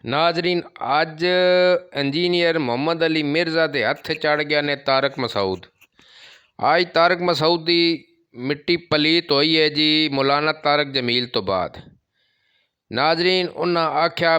ਨਾਜ਼ਰੀਨ, ਅੱਜ ਇੰਜੀਨੀਅਰ ਮੁਹੰਮਦ ਅਲੀ ਮਿਰਜ਼ਾ ਦੇ ਹੱਥ ਚੜ ਗਿਆ ਨੇ ਤਾਰਕ ਮਸਊਦ। ਅੱਜ ਤਾਰਕ ਮਸਊਦ ਦੀ ਮਿੱਟੀ ਪਲੀਤ ਹੋਈ ਹੈ ਜੀ ਮੌਲਾਨਾ ਤਾਰਕ ਜਮੀਲ ਤੋਂ ਬਾਅਦ। ਨਾਜ਼ਰੀਨ, ਉਹਨਾਂ ਆਖਿਆ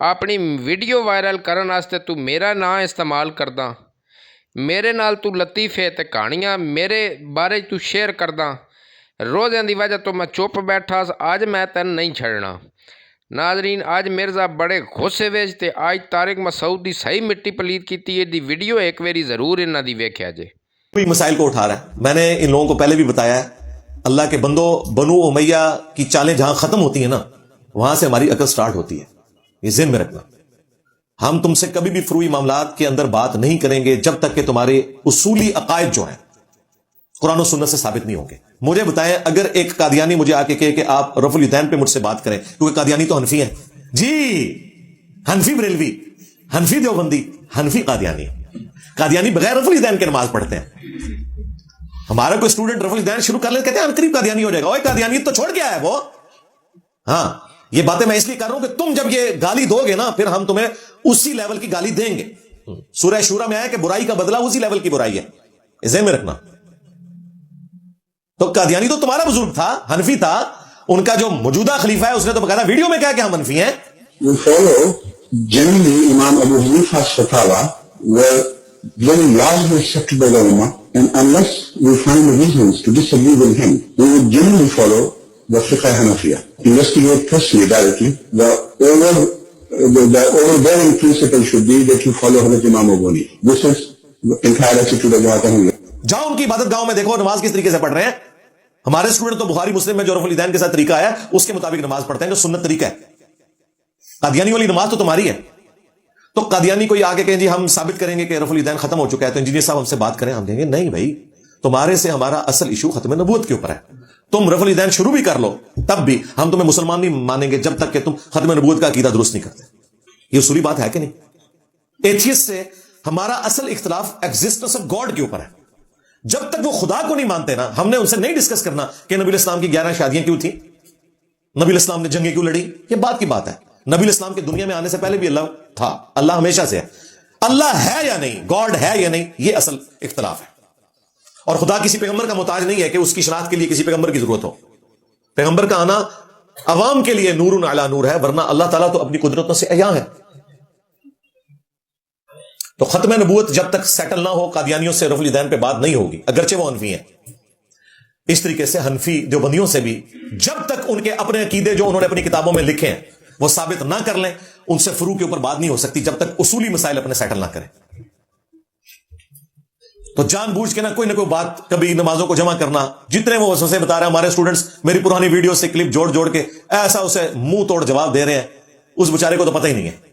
ਆਪਣੀ ਵੀਡੀਓ ਵਾਇਰਲ ਕਰਨ ਵਾਸਤੇ ਤੂੰ ਮੇਰਾ ਨਾਂ ਇਸਤੇਮਾਲ ਕਰਦਾ, ਮੇਰੇ ਨਾਲ ਤੂੰ ਲਤੀਫੇ ਤੇ ਕਹਾਣੀਆਂ ਮੇਰੇ ਬਾਰੇ ਤੂੰ ਸ਼ੇਅਰ ਕਰਦਾ। روزے کی وجہ تو میں چپ بیٹھا، اج میں تین نہیں چھڑنا۔ ناظرین، اج مرزا بڑے غصے وچ تے اج طارق مسعود دی صحیح مٹی پلیت کیتی ہے دی ویڈیو ایک ویری ضرور انہاں دی ویکھیا جے۔ کوئی مسائل کو اٹھا رہا ہے، میں نے ان لوگوں کو پہلے بھی بتایا ہے، اللہ کے بندوں، بنو امیہ کی چالیں جہاں ختم ہوتی ہیں نا وہاں سے ہماری عقل سٹارٹ ہوتی ہے، یہ ذہن میں رکھنا۔ ہم تم سے کبھی بھی فروئی معاملات کے اندر بات نہیں کریں گے جب تک کہ تمہارے اصولی عقائد جو ہیں قرآن و سنت سے ثابت نہیں ہوں گے۔ مجھے بتائیں، اگر ایک قادیانی مجھے آ کے کہے کہ آپ رفع الیدین پہ مجھ سے بات کریں، کیونکہ قادیانی تو حنفی ہیں جی، حنفی بریلوی، حنفی دیوبندی، حنفی قادیانی، قادیانی بغیر رفع الیدین کے نماز پڑھتے ہیں۔ ہمارا کوئی اسٹوڈنٹ رفع الیدین شروع کر لے کہتے ہیں قریب قادیانی ہو جائے گا۔ اوے قادیانی تو چھوڑ گیا ہے وہ۔ ہاں، یہ باتیں میں اس لیے کر رہا ہوں کہ تم جب یہ گالی دو گے نا پھر ہم تمہیں اسی لیول کی گالی دیں گے۔ سورہ شورا میں آیا کہ برائی کا بدلہ اسی لیول کی برائی ہے، ذہن میں رکھنا۔ تو قادیانی تو تمہارا بزرگ تھا، حنفی تھا، ان کا جو موجودہ خلیفہ ہے اس نے تو بقاعدہ ویڈیو میں کہا کہ ہم حنفی ہیں۔ We follow generally Imam Abu Hanifa's fatwa were very largely accepted by the Ummah, and unless we find reasons to disagree with him, we would generally follow the Fiqh Hanafiya. Investigate personally directly. The overbearing principle should be that you follow Hazrat Imam Abu Hanifa. This is the entire attitude of Jamaat Ahmadiyya. جاؤ ان کی عبادت گاہوں میں دیکھو نماز کس طریقے سے پڑھ رہے ہیں۔ ہمارے اسٹوڈنٹ تو بخاری مسلم میں جو رفع الیدین کے ساتھ طریقہ ہے اس کے مطابق نماز پڑھتے ہیں جو سنت طریقہ ہے۔ قادیانی والی نماز تو تمہاری ہے۔ تو قادیانی کو یہ آگے کہیں جی ہم ثابت کریں گے کہ رفع الیدین ختم ہو چکا ہے تو انجینئر صاحب ہم سے بات کریں، ہم کہیں گے نہیں بھائی، تمہارے سے ہمارا اصل ایشو ختم نبوت کے اوپر ہے۔ تم رفع الیدین شروع بھی کر لو تب بھی ہم تمہیں مسلمان نہیں مانیں گے جب تک کہ تم ختم نبوت کا عقیدہ درست نہیں کرتے۔ یہ اصولی بات ہے کہ نہیں؟ ایتھیسٹ سے ہمارا اصل اختلاف ایگزسٹنس آف گاڈ کے اوپر ہے۔ جب تک وہ خدا کو نہیں مانتے نا، ہم نے ان سے نہیں ڈسکس کرنا کہ نبی الاسلام کی 11 شادیاں کیوں تھیں، نبی الاسلام نے جنگیں کیوں لڑی۔ یہ بات کی بات ہے۔ نبی الاسلام کے دنیا میں آنے سے پہلے بھی اللہ تھا، اللہ ہمیشہ سے ہے۔ اللہ ہے یا نہیں، گاڈ ہے یا نہیں، یہ اصل اختلاف ہے۔ اور خدا کسی پیغمبر کا محتاج نہیں ہے کہ اس کی شناخت کے لیے کسی پیغمبر کی ضرورت ہو۔ پیغمبر کا آنا عوام کے لیے نور علی نور ہے، ورنہ اللہ تعالیٰ تو اپنی قدرتوں سے عیاں ہے۔ تو ختم نبوت جب تک سیٹل نہ ہو قادیانیوں سے رفع الیدین پہ بات نہیں ہوگی، اگرچہ وہ حنفی ہیں۔ اس طریقے سے حنفی دیوبندیوں سے بھی جب تک ان کے اپنے عقیدے جو انہوں نے اپنی کتابوں میں لکھے ہیں وہ ثابت نہ کر لیں، ان سے فروع کے اوپر بات نہیں ہو سکتی جب تک اصولی مسائل اپنے سیٹل نہ کریں۔ تو جان بوجھ کے نہ کوئی بات کبھی نمازوں کو جمع کرنا، جتنے وہ وسوسے بتا رہے ہیں ہمارے اسٹوڈنٹس میری پرانی ویڈیو سے کلپ جوڑ جوڑ کے ایسا اسے منہ توڑ جواب دے رہے ہیں، اس بیچارے کو تو پتہ ہی نہیں ہے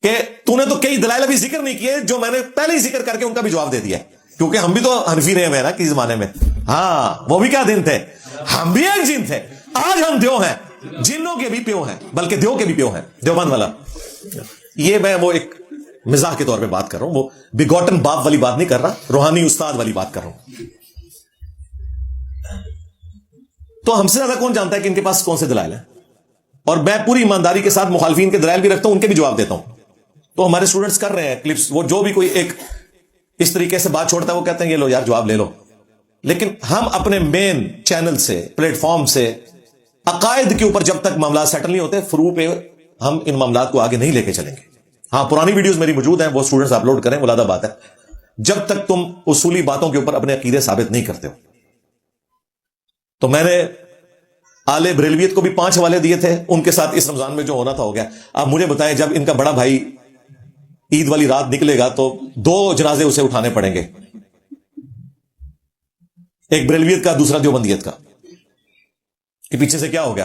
کہ تو نے تو کئی دلائل ابھی ذکر نہیں کیے جو میں نے پہلے ہی ذکر کر کے ان کا بھی جواب دے دیا، کیونکہ ہم بھی تو حنفی رہے ہیں نا کسی زمانے میں۔ ہاں، وہ بھی کیا دن تھے، ہم بھی ایک جن تھے۔ آج ہم دیو ہیں، جنوں کے بھی پیو ہیں، بلکہ دیو کے بھی پیو ہیں، دیوبند والا۔ یہ میں وہ ایک مزاح کے طور پہ بات کر رہا ہوں، وہ بگوٹن باپ والی بات نہیں کر رہا، روحانی استاد والی بات کر رہا ہوں۔ تو ہم سے زیادہ کون جانتا ہے کہ ان کے پاس کون سے دلائل ہیں، اور میں پوری ایمانداری کے ساتھ مخالفین کے دلائل بھی رکھتا ہوں، ان کے بھی جواب دیتا ہوں۔ تو ہمارے اسٹوڈنٹس کر رہے ہیں کلپس، وہ جو بھی کوئی ایک اس طریقے سے بات چھوڑتا ہے وہ کہتے ہیں یہ لو یار جواب لے لو۔ لیکن ہم اپنے مین چینل سے، پلیٹ فارم سے، عقائد کے اوپر جب تک معاملات سیٹل نہیں ہوتے فروع پہ ہم ان معاملات کو آگے نہیں لے کے چلیں گے۔ ہاں، پرانی ویڈیوز میری موجود ہیں، وہ اسٹوڈنٹس اپلوڈ کریں، ملادہ بات ہے، جب تک تم اصولی باتوں کے اوپر اپنے عقیدے ثابت نہیں کرتے ہو۔ تو میں نے آل بریلویت کو بھی 5 حوالے دیے تھے، ان کے ساتھ اس رمضان میں جو ہونا تھا ہو گیا۔ اب مجھے بتائیں جب ان کا بڑا بھائی عید والی رات نکلے گا تو 2 جنازے اسے اٹھانے پڑیں گے، ایک بریلویت کا دوسرا دیوبندیت کا، کہ پیچھے سے کیا ہو گیا،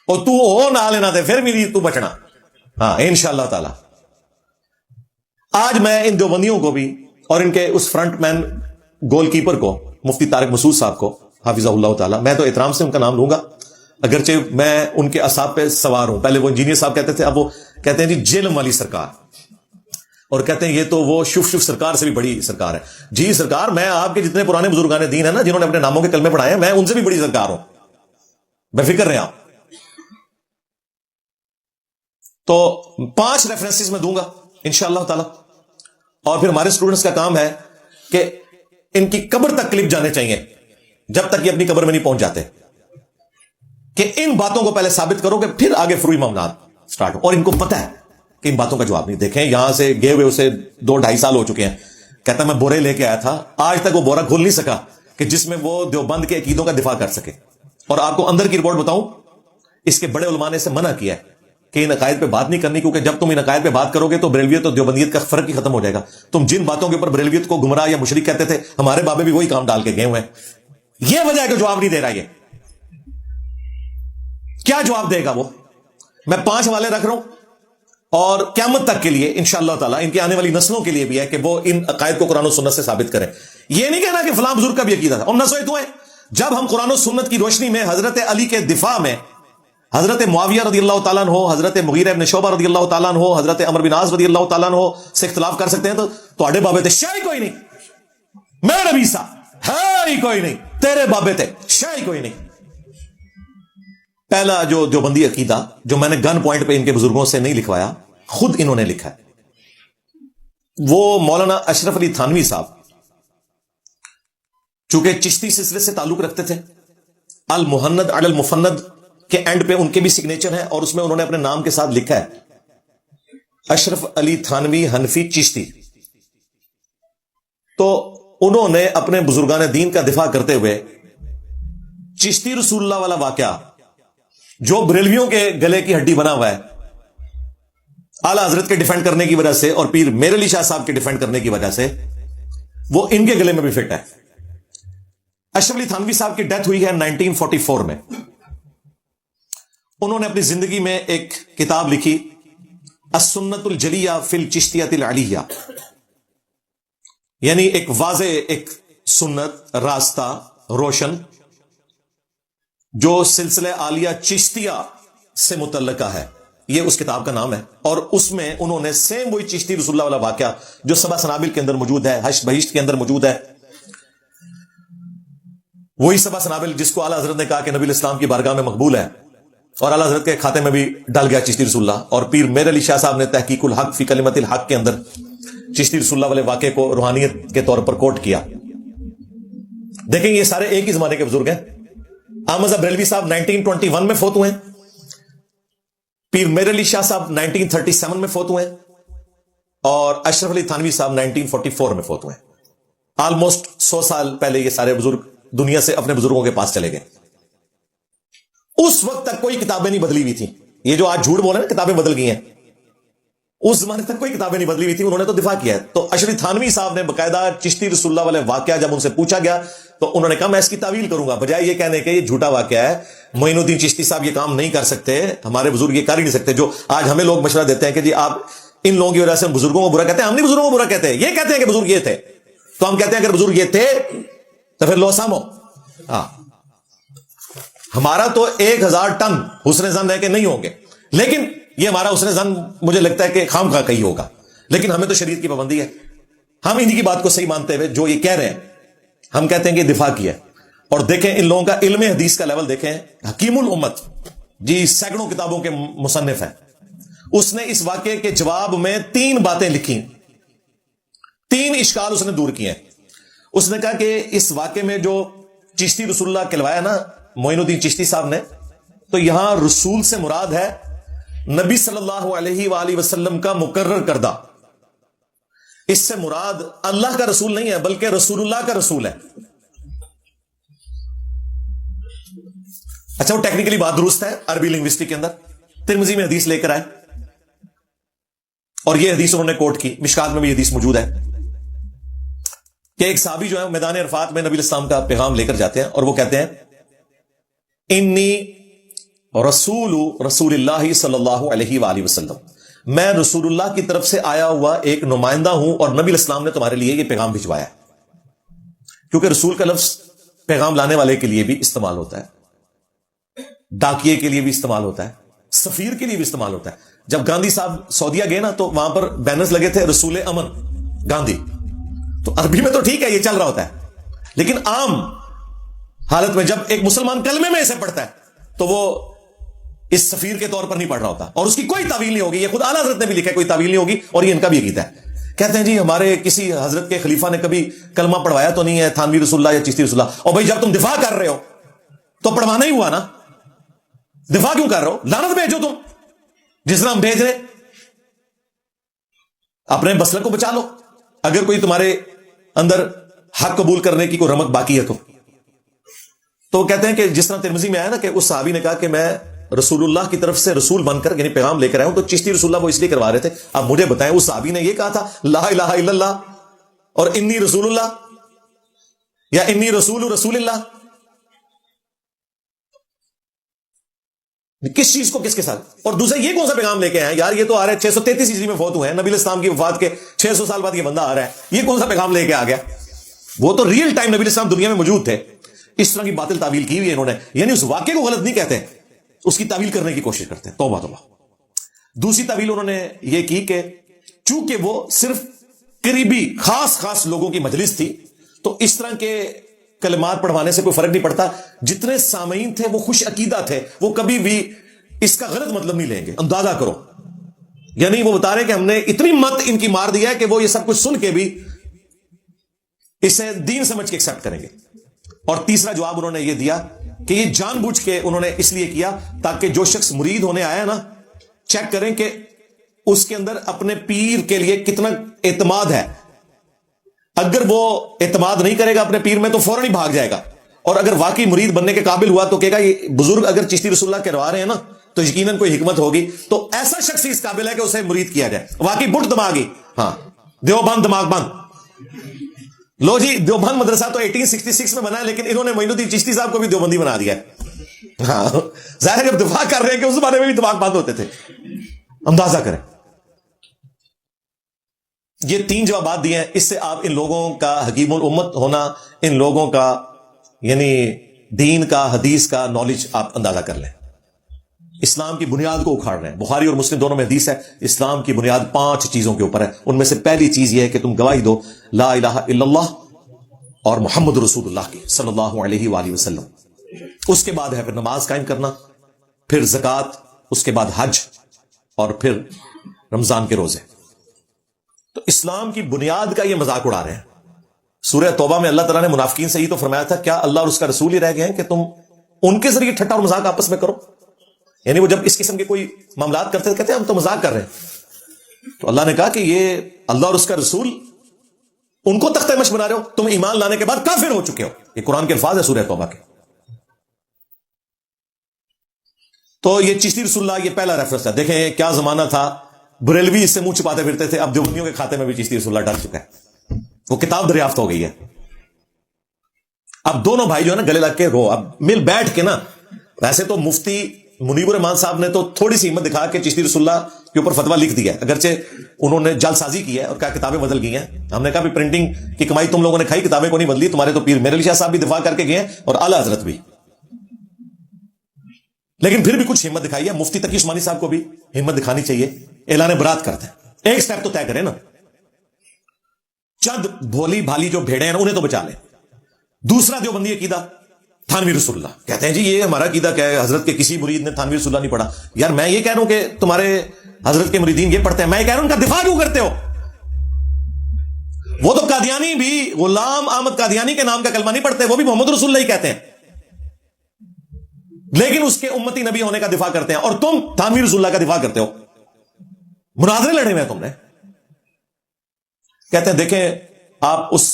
اور تو ہو نہ لینا تھے پھر بھی تو بچنا۔ ہاں انشاءاللہ تعالی۔ آج میں ان دیوبندیوں کو بھی اور ان کے اس فرنٹ مین گول کیپر کو مفتی طارق مسعود صاحب کو حافظہ اللہ تعالی، میں تو احترام سے ان کا نام لوں گا، اگرچہ میں ان کے اعصاب پہ سوار ہوں۔ پہلے وہ انجینئر صاحب کہتے تھے، اب وہ کہتے ہیں جی جیلم والی سرکار، اور کہتے ہیں یہ تو وہ شف سرکار سے بھی بڑی سرکار ہے۔ جی سرکار، میں آپ کے جتنے پرانے بزرگان دین ہیں نا جنہوں نے اپنے ناموں کے کلمے پڑھائے ہیں، میں ان سے بھی بڑی سرکار ہوں۔ بے فکر رہے آپ. تو 5 ریفرنسز میں دوں گا انشاءاللہ تعالی, اور پھر ہمارے اسٹوڈنٹس کا کام ہے کہ ان کی قبر تک کلپ جانے چاہیے جب تک یہ اپنی قبر میں نہیں پہنچ جاتے, کہ ان باتوں کو پہلے ثابت کرو کہ پھر آگے فروئی معاملات سٹارٹ ہو. اور ان کو پتہ ہے کہ ان باتوں کا جواب نہیں. دیکھیں یہاں سے گئے ہوئے اسے 2-2.5 سال ہو چکے ہیں, کہتا میں بورے لے کے آیا تھا, آج تک وہ بورا کھول نہیں سکا کہ جس میں وہ دیوبند کے عقیدوں کا دفاع کر سکے. اور آپ کو اندر کی رپورٹ بتاؤں, اس کے بڑے علماء نے اسے منع کیا ہے کہ ان عقائد پہ بات نہیں کرنی, کیونکہ جب تم ان عقائد پہ بات کرو گے تو بریلویت اور دیوبندیت کا فرق ہی ختم ہو جائے گا. تم جن باتوں کے اوپر بریلویت کو گمراہ یا مشرک کہتے تھے, ہمارے بابے بھی وہی کام ڈال کے گئے ہوئے ہیں. یہ وجہ ہے کہ جواب نہیں دے رہا. یہ کیا جواب دے گا وہ؟ میں 5 حوالے رکھ رہا ہوں, اور قیامت تک کے لیے انشاءاللہ تعالیٰ ان کی آنے والی نسلوں کے لیے بھی ہے کہ وہ ان عقائد کو قرآن و سنت سے ثابت کریں. یہ نہیں کہنا کہ فلاں بزرگ کا بھی عقیدہ تھا. اور نسویں تو ہے, جب ہم قرآن و سنت کی روشنی میں حضرت علی کے دفاع میں حضرت معاویہ رضی اللہ تعالیٰ عنہ, حضرت مغیرہ ابن شعبہ رضی اللہ تعالیٰ عنہ, حضرت عمر بن عاص رضی اللہ تعالیٰ عنہ سے اختلاف کر سکتے ہیں, تو آڑے بابے تھے شاہی کوئی نہیں, میں نبی سا ہے ہی کوئی نہیں, تیرے بابے تھے شاہی کوئی نہیں. پہلا جو دیوبندی عقیدہ جو میں نے گن پوائنٹ پہ ان کے بزرگوں سے نہیں لکھوایا, خود انہوں نے لکھا ہے, وہ مولانا اشرف علی تھانوی صاحب, چونکہ چشتی سلسلے سے تعلق رکھتے تھے, المحند علی المفند کے اینڈ پہ ان کے بھی سگنیچر ہے, اور اس میں انہوں نے اپنے نام کے ساتھ لکھا ہے اشرف علی تھانوی حنفی چشتی. تو انہوں نے اپنے بزرگان دین کا دفاع کرتے ہوئے چشتی رسول اللہ والا واقعہ جو بریلویوں کے گلے کی ہڈی بنا ہوا ہے, اعلی حضرت کے ڈیفینڈ کرنے کی وجہ سے اور پیر میر علی شاہ صاحب کے ڈیفینڈ کرنے کی وجہ سے, وہ ان کے گلے میں بھی فٹ ہے. اشرف علی تھانوی صاحب کی ڈیتھ ہوئی ہے 1944 میں. انہوں نے اپنی زندگی میں ایک کتاب لکھی السنت الجلیہ فی الچشتیۃ العلیہ, یعنی ایک واضح ایک سنت راستہ روشن جو سلسلہ عالیہ چشتیہ سے متعلقہ ہے, یہ اس کتاب کا نام ہے. اور اس میں انہوں نے سیم وہی چشتی رسول اللہ والا واقعہ جو سبع سنابل کے اندر موجود ہے, حشر بہشت کے اندر موجود ہے, وہی سبع سنابل جس کو اعلیٰ حضرت نے کہا کہ نبی الاسلام کی بارگاہ میں مقبول ہے, اور اعلیٰ حضرت کے کھاتے میں بھی ڈل گیا چشتی رسول اللہ. اور پیر میر علی شاہ صاحب نے تحقیق الحق فی کلمت الحق کے اندر چشتی رسول اللہ والے واقعے کو روحانیت کے طور پر کوٹ کیا. دیکھیں یہ سارے ایک ہی زمانے کے بزرگ ہیں. احمد صاحب بریلوی صاحب 1921 میں فوت ہوئے ہیں, پیر میر علی شاہ صاحب 1937 میں فوت ہوئے ہیں, اور اشرف علی تھانوی صاحب 1944 میں فوت ہوئے ہیں. آلموسٹ 100 سال پہلے یہ سارے بزرگ دنیا سے اپنے بزرگوں کے پاس چلے گئے. اس وقت تک کوئی کتابیں نہیں بدلی ہوئی تھی. یہ جو آج جھوٹ بول رہے ہیں کتابیں بدل گئی ہیں, اس زمانے تک کوئی کتابیں نہیں بدلی ہوئی تھی, انہوں نے تو دفاع کیا ہے. تو اشرف تھانوی صاحب نے باقاعدہ چشتی رسول اللہ والے واقعہ جب ان سے پوچھا گیا تو انہوں نے کہا میں اس کی تعویل کروں گا, بجائے یہ کہنے کہ یہ جھوٹا واقعہ ہے, معین الدین چشتی صاحب یہ کام نہیں کر سکتے, ہمارے بزرگ یہ کر ہی نہیں سکتے. جو آج ہمیں لوگ مشورہ دیتے ہیں کہ جی آپ ان لوگوں کی وجہ سے ہم بزرگوں کو برا کہتے ہیں, ہم نہیں بزرگوں کو برا کہتے ہیں, یہ کہتے ہیں کہ بزرگ یہ تھے, تو ہم کہتے ہیں اگر بزرگ یہ تھے تو پھر لو سامو. ہاں ہمارا تو 1000 ٹن حسن زن ہے کہ نہیں ہوں گے, لیکن یہ ہمارا حسن زن مجھے لگتا ہے کہ خام خواہ کہیں ہوگا, لیکن ہمیں تو شریعت کی پابندی ہے. ہم انہی کی بات کو صحیح مانتے ہوئے جو یہ کہہ رہے ہیں ہم کہتے ہیں کہ دفاع کیا. اور دیکھیں ان لوگوں کا علم حدیث کا لیول دیکھیں, حکیم الامت جی سینکڑوں کتابوں کے مصنف ہیں, اس نے اس واقعے کے جواب میں 3 باتیں لکھی, 3 اشکال اس نے دور کیے ہیں. اس نے کہا کہ اس واقعے میں جو چشتی رسول اللہ کہلوایا نا معین الدین چشتی صاحب نے, تو یہاں رسول سے مراد ہے نبی صلی اللہ علیہ وآلہ وسلم کا مقرر کردہ. اس سے مراد اللہ کا رسول نہیں ہے بلکہ رسول اللہ کا رسول ہے. اچھا وہ ٹیکنیکلی بات درست ہے عربی لنگوسٹک کے اندر, ترمذی میں حدیث لے کر آئے اور یہ حدیث انہوں نے کوٹ کی, مشکات میں بھی حدیث موجود ہے کہ ایک صحابی جو ہے میدان عرفات میں نبی الاسلام کا پیغام لے کر جاتے ہیں, اور وہ کہتے ہیں انی رسول اللہ صلی اللہ علیہ وآلہ وسلم, میں رسول اللہ کی طرف سے آیا ہوا ایک نمائندہ ہوں, اور نبی الاسلام نے تمہارے لیے یہ پیغام بھجوایا ہے. کیونکہ رسول کا لفظ پیغام لانے والے کے لیے بھی استعمال ہوتا ہے, ڈاکیے کے لیے بھی استعمال ہوتا ہے, سفیر کے لیے بھی استعمال ہوتا ہے. جب گاندھی صاحب سعودیہ گئے نا تو وہاں پر بینرز لگے تھے رسول امن گاندھی, تو عربی میں تو ٹھیک ہے یہ چل رہا ہوتا ہے, لیکن عام حالت میں جب ایک مسلمان کلمے میں اسے پڑھتا ہے تو وہ اس سفیر کے طور پر نہیں پڑھ رہا ہوتا, اور اس کی کوئی تعویل نہیں ہوگی. یہ خود اعلیٰ حضرت نے بھی لکھا ہے, کوئی تعویل نہیں ہوگی, اور یہ ان کا بھی عقیدہ ہے. کہتے ہیں جی ہمارے کسی حضرت کے خلیفہ نے کبھی کلمہ پڑھوایا تو نہیں ہے, تھانوی رسول اللہ یا چشتی رسول اللہ. اور بھائی جب تم دفاع کر رہے ہو تو پڑھوانا ہی ہوا نا, دفاع کیوں کر رہے ہو؟ لعنت بھیجو تم, جس طرح ہم بھیج رہے. اپنے مسلک کو بچا لو, اگر کوئی تمہارے اندر حق قبول کرنے کی کوئی رمق باقی ہے تو وہ کہتے ہیں کہ جس طرح ترمذی میں آیا نا کہ اس صحابی نے کہا کہ میں رسول اللہ کی طرف سے رسول بن کر یعنی پیغام لے کر آیا ہوں, تو چشتی رسول اللہ وہ اس لیے کروا رہے تھے. اب مجھے بتائیں اس صحابی نے یہ کہا تھا لا الہ الا اللہ اور انی رسول اللہ, یا انی رسول رسول اللہ؟ کس چیز کو کس کے ساتھ؟ اور دوسرا یہ کون سا پیغام لے کے آئے یار؟ یہ تو آ رہا ہے 633 ہجری میں فوت ہوئے ہیں, نبی علیہ السلام کی وفات کے 600 سال بعد یہ بندہ آ رہا ہے, یہ کون سا پیغام لے کے آ گیا؟ وہ تو ریئل ٹائم نبی علیہ السلام دنیا میں موجود تھے. اس طرح کی باطل تعویل کی ہوئی ہے انہوں نے, یعنی اس واقعے کو غلط نہیں کہتے, اس کی تعویل کرنے کی کوشش کرتے ہیں. توبہ توبہ. دوسری تعویل انہوں نے یہ کی کہ چونکہ وہ صرف قریبی خاص لوگوں کی مجلس تھی تو اس طرح کے کلمات پڑھوانے سے کوئی فرق نہیں پڑتا. جتنے سامعین تھے وہ خوش عقیدہ تھے, وہ کبھی بھی اس کا غلط مطلب نہیں لیں گے. اندازہ کرو, یعنی وہ بتا رہے ہیں کہ ہم نے اتنی مت ان کی مار دیا ہے کہ وہ یہ سب کچھ سن کے بھی اسے دین سمجھ کے ایکسپٹ کریں گے. اور تیسرا جواب انہوں نے یہ دیا کہ یہ جان بوجھ کے انہوں نے اس لیے کیا تاکہ جو شخص مرید ہونے آیا نا چیک کریں کہ اس کے اندر اپنے پیر کے لیے کتنا اعتماد ہے. اگر وہ اعتماد نہیں کرے گا اپنے پیر میں تو فوراً ہی بھاگ جائے گا, اور اگر واقعی مرید بننے کے قابل ہوا تو کہے گا یہ بزرگ اگر چشتی رسول اللہ کروا رہے ہیں نا تو یقیناً کوئی حکمت ہوگی. تو ایسا شخص اس قابل ہے کہ اسے مرید کیا جائے. واقعی بٹ دماغی, ہاں دیوبند دماغ بند. لو جی دیوبند مدرسہ تو 1866 میں بنا ہے, لیکن انہوں نے معین الدین چشتی صاحب کو بھی دیوبندی بنا دیا ہے. ہاں ظاہر ہے جب دفاع کر رہے ہیں کہ اس زمانے میں بھی دماغ بند ہوتے تھے. اندازہ کریں. یہ 3 جوابات دیے ہیں, اس سے آپ ان لوگوں کا حکیم الامت ہونا, ان لوگوں کا یعنی دین کا حدیث کا نالج آپ اندازہ کر لیں. اسلام کی بنیاد کو اکھاڑ رہے ہیں. بخاری اور مسلم دونوں میں حدیث ہے اسلام کی بنیاد 5 چیزوں کے اوپر ہے. ان میں سے پہلی چیز یہ ہے کہ تم گواہی دو لا الہ الا اللہ اور محمد رسول اللہ کی صلی اللہ علیہ وآلہ وسلم. اس کے بعد ہے پھر نماز قائم کرنا, پھر زکوٰۃ, اس کے بعد حج, اور پھر رمضان کے روزے. تو اسلام کی بنیاد کا یہ مذاق اڑا رہے ہیں. سورہ توبہ میں اللہ تعالیٰ نے منافقین سے ہی تو فرمایا تھا کیا اللہ اور اس کا رسول ہی رہ گئے ہیں کہ تم ان کے ذریعے ٹھٹا اور مذاق آپس میں کرو. یعنی وہ جب اس قسم کے کوئی معاملات کرتے تھے کہتے ہیں ہم تو مذاق کر رہے ہیں. تو اللہ نے کہا کہ یہ اللہ اور اس کا رسول ان کو تختہ مشق بنا رہے ہو, تم ایمان لانے کے بعد کافر ہو چکے ہو. یہ قرآن کے الفاظ ہے سورہ توبہ کے. تو یہ چشتی رسول اللہ یہ پہلا ریفرنس ہے. دیکھیں کیا زمانہ تھا, بریلوی اس سے منہ چھپاتے پھرتے تھے, اب دیوبندیوں کے کھاتے میں بھی چشتی رسول اللہ ڈال چکا ہے. وہ کتاب دریافت ہو گئی ہے. اب دونوں بھائی جو ہے نا گلے لگ کے رو, اب مل بیٹھ کے نا. ویسے تو مفتی منیب الرحمان صاحب نے تو تھوڑی سی ہمت دکھا کے چشتی رسول اللہ کے اوپر فتویٰ لکھ دیا ہے, اگرچہ انہوں نے جعل سازی کی ہے اور کیا کتابیں بدل گئی ہیں. ہم نے کہا بھی پرنٹنگ کی کمائی تم لوگوں نے کھائی, کتابیں کو نہیں بدلی. تمہارے تو پیر میرے علی شاہ صاحب بھی دفاع کر کے گئے ہیں اور اعلیٰ حضرت بھی, لیکن پھر بھی کچھ ہمت دکھائی ہے. مفتی تقی عثمانی صاحب کو بھی ہمت دکھانی چاہیے, اعلان برات کرتے ہیں. ایک سٹیپ تو طے کریں نا, چند بھولی بھالی جو بھیڑے ہیں انہیں تو بچا لیں. دوسرا دیوبندی عقیدہ تھانوی رسول اللہ. کہتے ہیں جی یہ ہمارا عقیدہ کیا ہے, حضرت کے کسی مرید نے تھانوی رسول اللہ نہیں پڑھا. یار میں یہ کہہ رہا ہوں کہ تمہارے حضرت کے مریدین یہ پڑھتے ہیں, میں یہ کہہ رہا ہوں ان کا دفاع کیوں کرتے ہو؟ وہ تو قادیانی بھی غلام احمد قادیانی کے نام کا کلمہ نہیں پڑھتے, وہ بھی محمد رسول اللہ ہی کہتے ہیں, لیکن اس کے امتی نبی ہونے کا دفاع کرتے ہیں. اور تم تھانوی رسول اللہ کا دفاع کرتے ہو. مناظرے لڑے ہوئے ہیں تم نے. کہتے ہیں دیکھیں آپ اس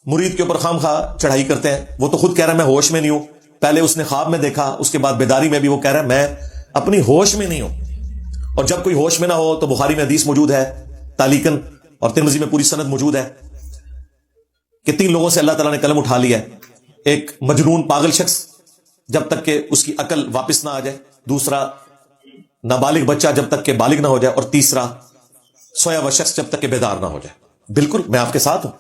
مرید کے اوپر خام خواہ چڑھائی کرتے ہیں. وہ تو خود کہہ رہا ہے میں ہوش میں نہیں ہوں. پہلے اس نے خواب میں دیکھا, اس کے بعد بیداری میں بھی وہ کہہ رہا ہے میں اپنی ہوش میں نہیں ہوں. اور جب کوئی ہوش میں نہ ہو تو بخاری میں حدیث موجود ہے تعلیقاً, اور ترمذی میں پوری سند موجود ہے کہ 3 لوگوں سے اللہ تعالیٰ نے قلم اٹھا لیا ہے. ایک مجنون پاگل شخص جب تک کہ اس کی عقل واپس نہ آ جائے, دوسرا نابالغ بچہ جب تک کہ بالغ نہ ہو جائے, اور تیسرا سویا ہوا شخص جب تک کہ بیدار نہ ہو جائے. بالکل میں آپ کے ساتھ ہوں.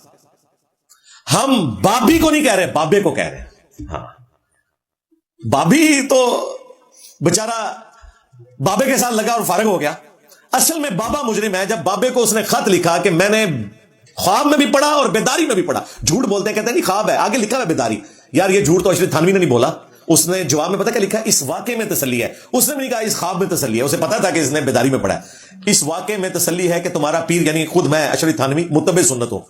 ہم بابی کو نہیں کہہ رہے, بابے کو کہہ رہے ہیں. ہاں بابی تو بیچارہ بابے کے ساتھ لگا اور فارغ ہو گیا. اصل میں بابا مجرم ہے. جب بابے کو اس نے خط لکھا کہ میں نے خواب میں بھی پڑھا اور بیداری میں بھی پڑھا. جھوٹ بولتے ہیں, کہتے ہیں نہیں خواب ہے, آگے لکھا ہے بیداری. یار یہ جھوٹ تو اشرف تھانوی نے نہیں بولا, اس نے جواب میں پتہ کیا لکھا؟ اس واقعے میں تسلی ہے. اس نے بھی نہیں کہا اس خواب میں تسلی ہے, اسے پتا تھا کہ اس نے بیداری میں پڑھا ہے. اس واقعے میں تسلی ہے کہ تمہارا پیر یعنی خود میں اشرف تھانوی متبع سنت ہوں,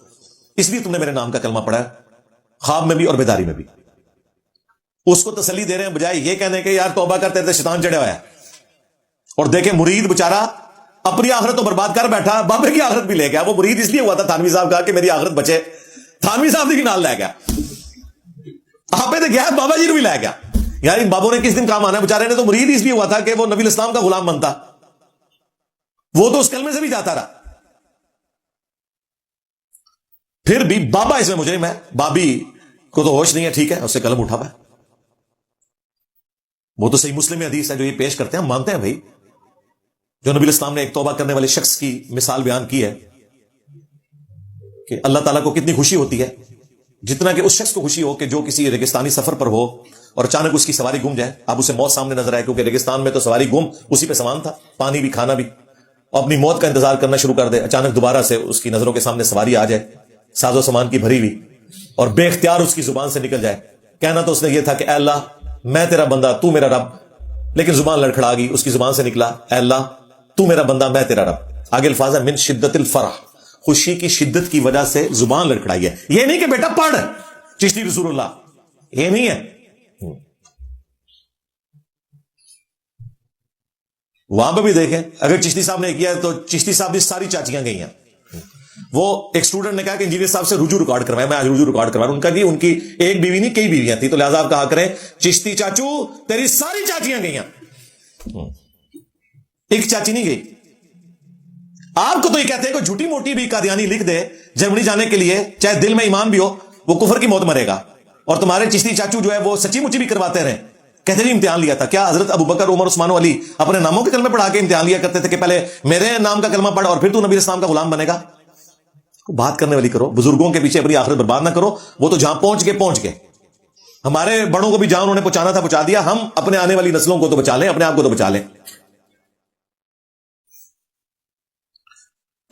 اس لیے تم نے میرے نام کا کلمہ پڑھا ہے, خواب میں بھی اور بیداری میں بھی. اس کو تسلی دے رہے ہیں بجائے یہ کہنے کہ یار توبہ کرتے تھے شیطان چڑھا ہوا ہے. اور دیکھیں مرید بےچارا اپنی آخرت تو برباد کر بیٹھا, بابے کی آخرت بھی لے گیا. وہ مرید اس لیے ہوا تھا تھانوی صاحب کا کہ میری آخرت بچے, تھانوی صاحب بھی نال لے گیا, آپ نے گیا بابا جی نے بھی لے گیا. یار ان بابوں نے کس دن کام آنا ہے, بےچارے نے تو مرید اس لیے ہوا تھا کہ وہ نبی الاسلام کا غلام بنتا, وہ تو اس کلمے سے بھی جاتا رہا. پھر بھی بابا اس میں مجرم ہے, بابی کو تو ہوش نہیں ہے, ٹھیک ہے اس سے قلم اٹھا ہوا ہے. وہ تو صحیح مسلم حدیث ہے جو یہ پیش کرتے ہیں, ہم مانتے ہیں بھائی, جو نبی الاسلام نے ایک توبہ کرنے والے شخص کی مثال بیان کی ہے کہ اللہ تعالیٰ کو کتنی خوشی ہوتی ہے, جتنا کہ اس شخص کو خوشی ہو کہ جو کسی ریگستانی سفر پر ہو اور اچانک اس کی سواری گم جائے. اب اسے موت سامنے نظر آئے, کیونکہ ریگستان میں تو سواری گم اسی پہ سامان تھا, پانی بھی کھانا بھی, اور اپنی موت کا انتظار کرنا شروع کر دے. اچانک دوبارہ سے اس کی نظروں کے سامنے سواری آ جائے, ساز و سامان کی بھری ہوئی, اور بے اختیار اس کی زبان سے نکل جائے. کہنا تو اس نے یہ تھا کہ اے اللہ میں تیرا بندہ تو میرا رب, لیکن زبان لڑکھڑا گئی, اس کی زبان سے نکلا اے اللہ تو میرا بندہ میں تیرا رب. آگے الفاظ ہے من شدت الفرح, خوشی کی شدت کی وجہ سے زبان لڑکھڑائی ہے. یہ نہیں کہ بیٹا پڑھ چشتی رسول اللہ, یہ نہیں ہے. وہاں پہ بھی دیکھیں اگر چشتی صاحب نے کیا ہے تو چشتی صاحب بھی ساری چاچیاں گئی ہیں. وہ ایک اسٹوڈنٹ نے کہا کہ انجینئر صاحب سے رجوع ریکارڈ کروائے, میں آج رجوع ریکارڈ کروا رہا ہوں. ان کا کہ ان کی ایک بیوی نہیں کئی بیویاں تھی, تو لہذا آپ کہا کریں چشتی چاچو تیری ساری چاچیاں گئی ہیں, ایک چاچی نہیں گئی. آپ کو تو یہ کہتے ہیں کہ جھوٹی موٹی بھی قادیانی لکھ دے جرمنی جانے کے لیے, چاہے دل میں ایمان بھی ہو, وہ کفر کی موت مرے گا. اور تمہارے چشتی چاچو جو ہے وہ سچی مچی بھی کرواتے رہے, کہتے جی امتحان لیا تھا. کیا حضرت ابو بکر عمر عثمان و علی اپنے ناموں کے کلمے پڑھا کے امتحان لیا کرتے تھے کہ پہلے میرے نام کا کلمہ پڑھ اور پھر تو نبی اسلام کا غلام بنے گا؟ بات کرنے والی کرو, بزرگوں کے پیچھے اپنی آخرت برباد نہ کرو. وہ تو جہاں پہنچ گئے. ہمارے بڑوں کو بھی جہاں انہوں نے پہنچانا تھا پہنچا دیا, ہم اپنے آنے والی نسلوں کو تو بچا لیں, اپنے آپ کو تو بچا لیں.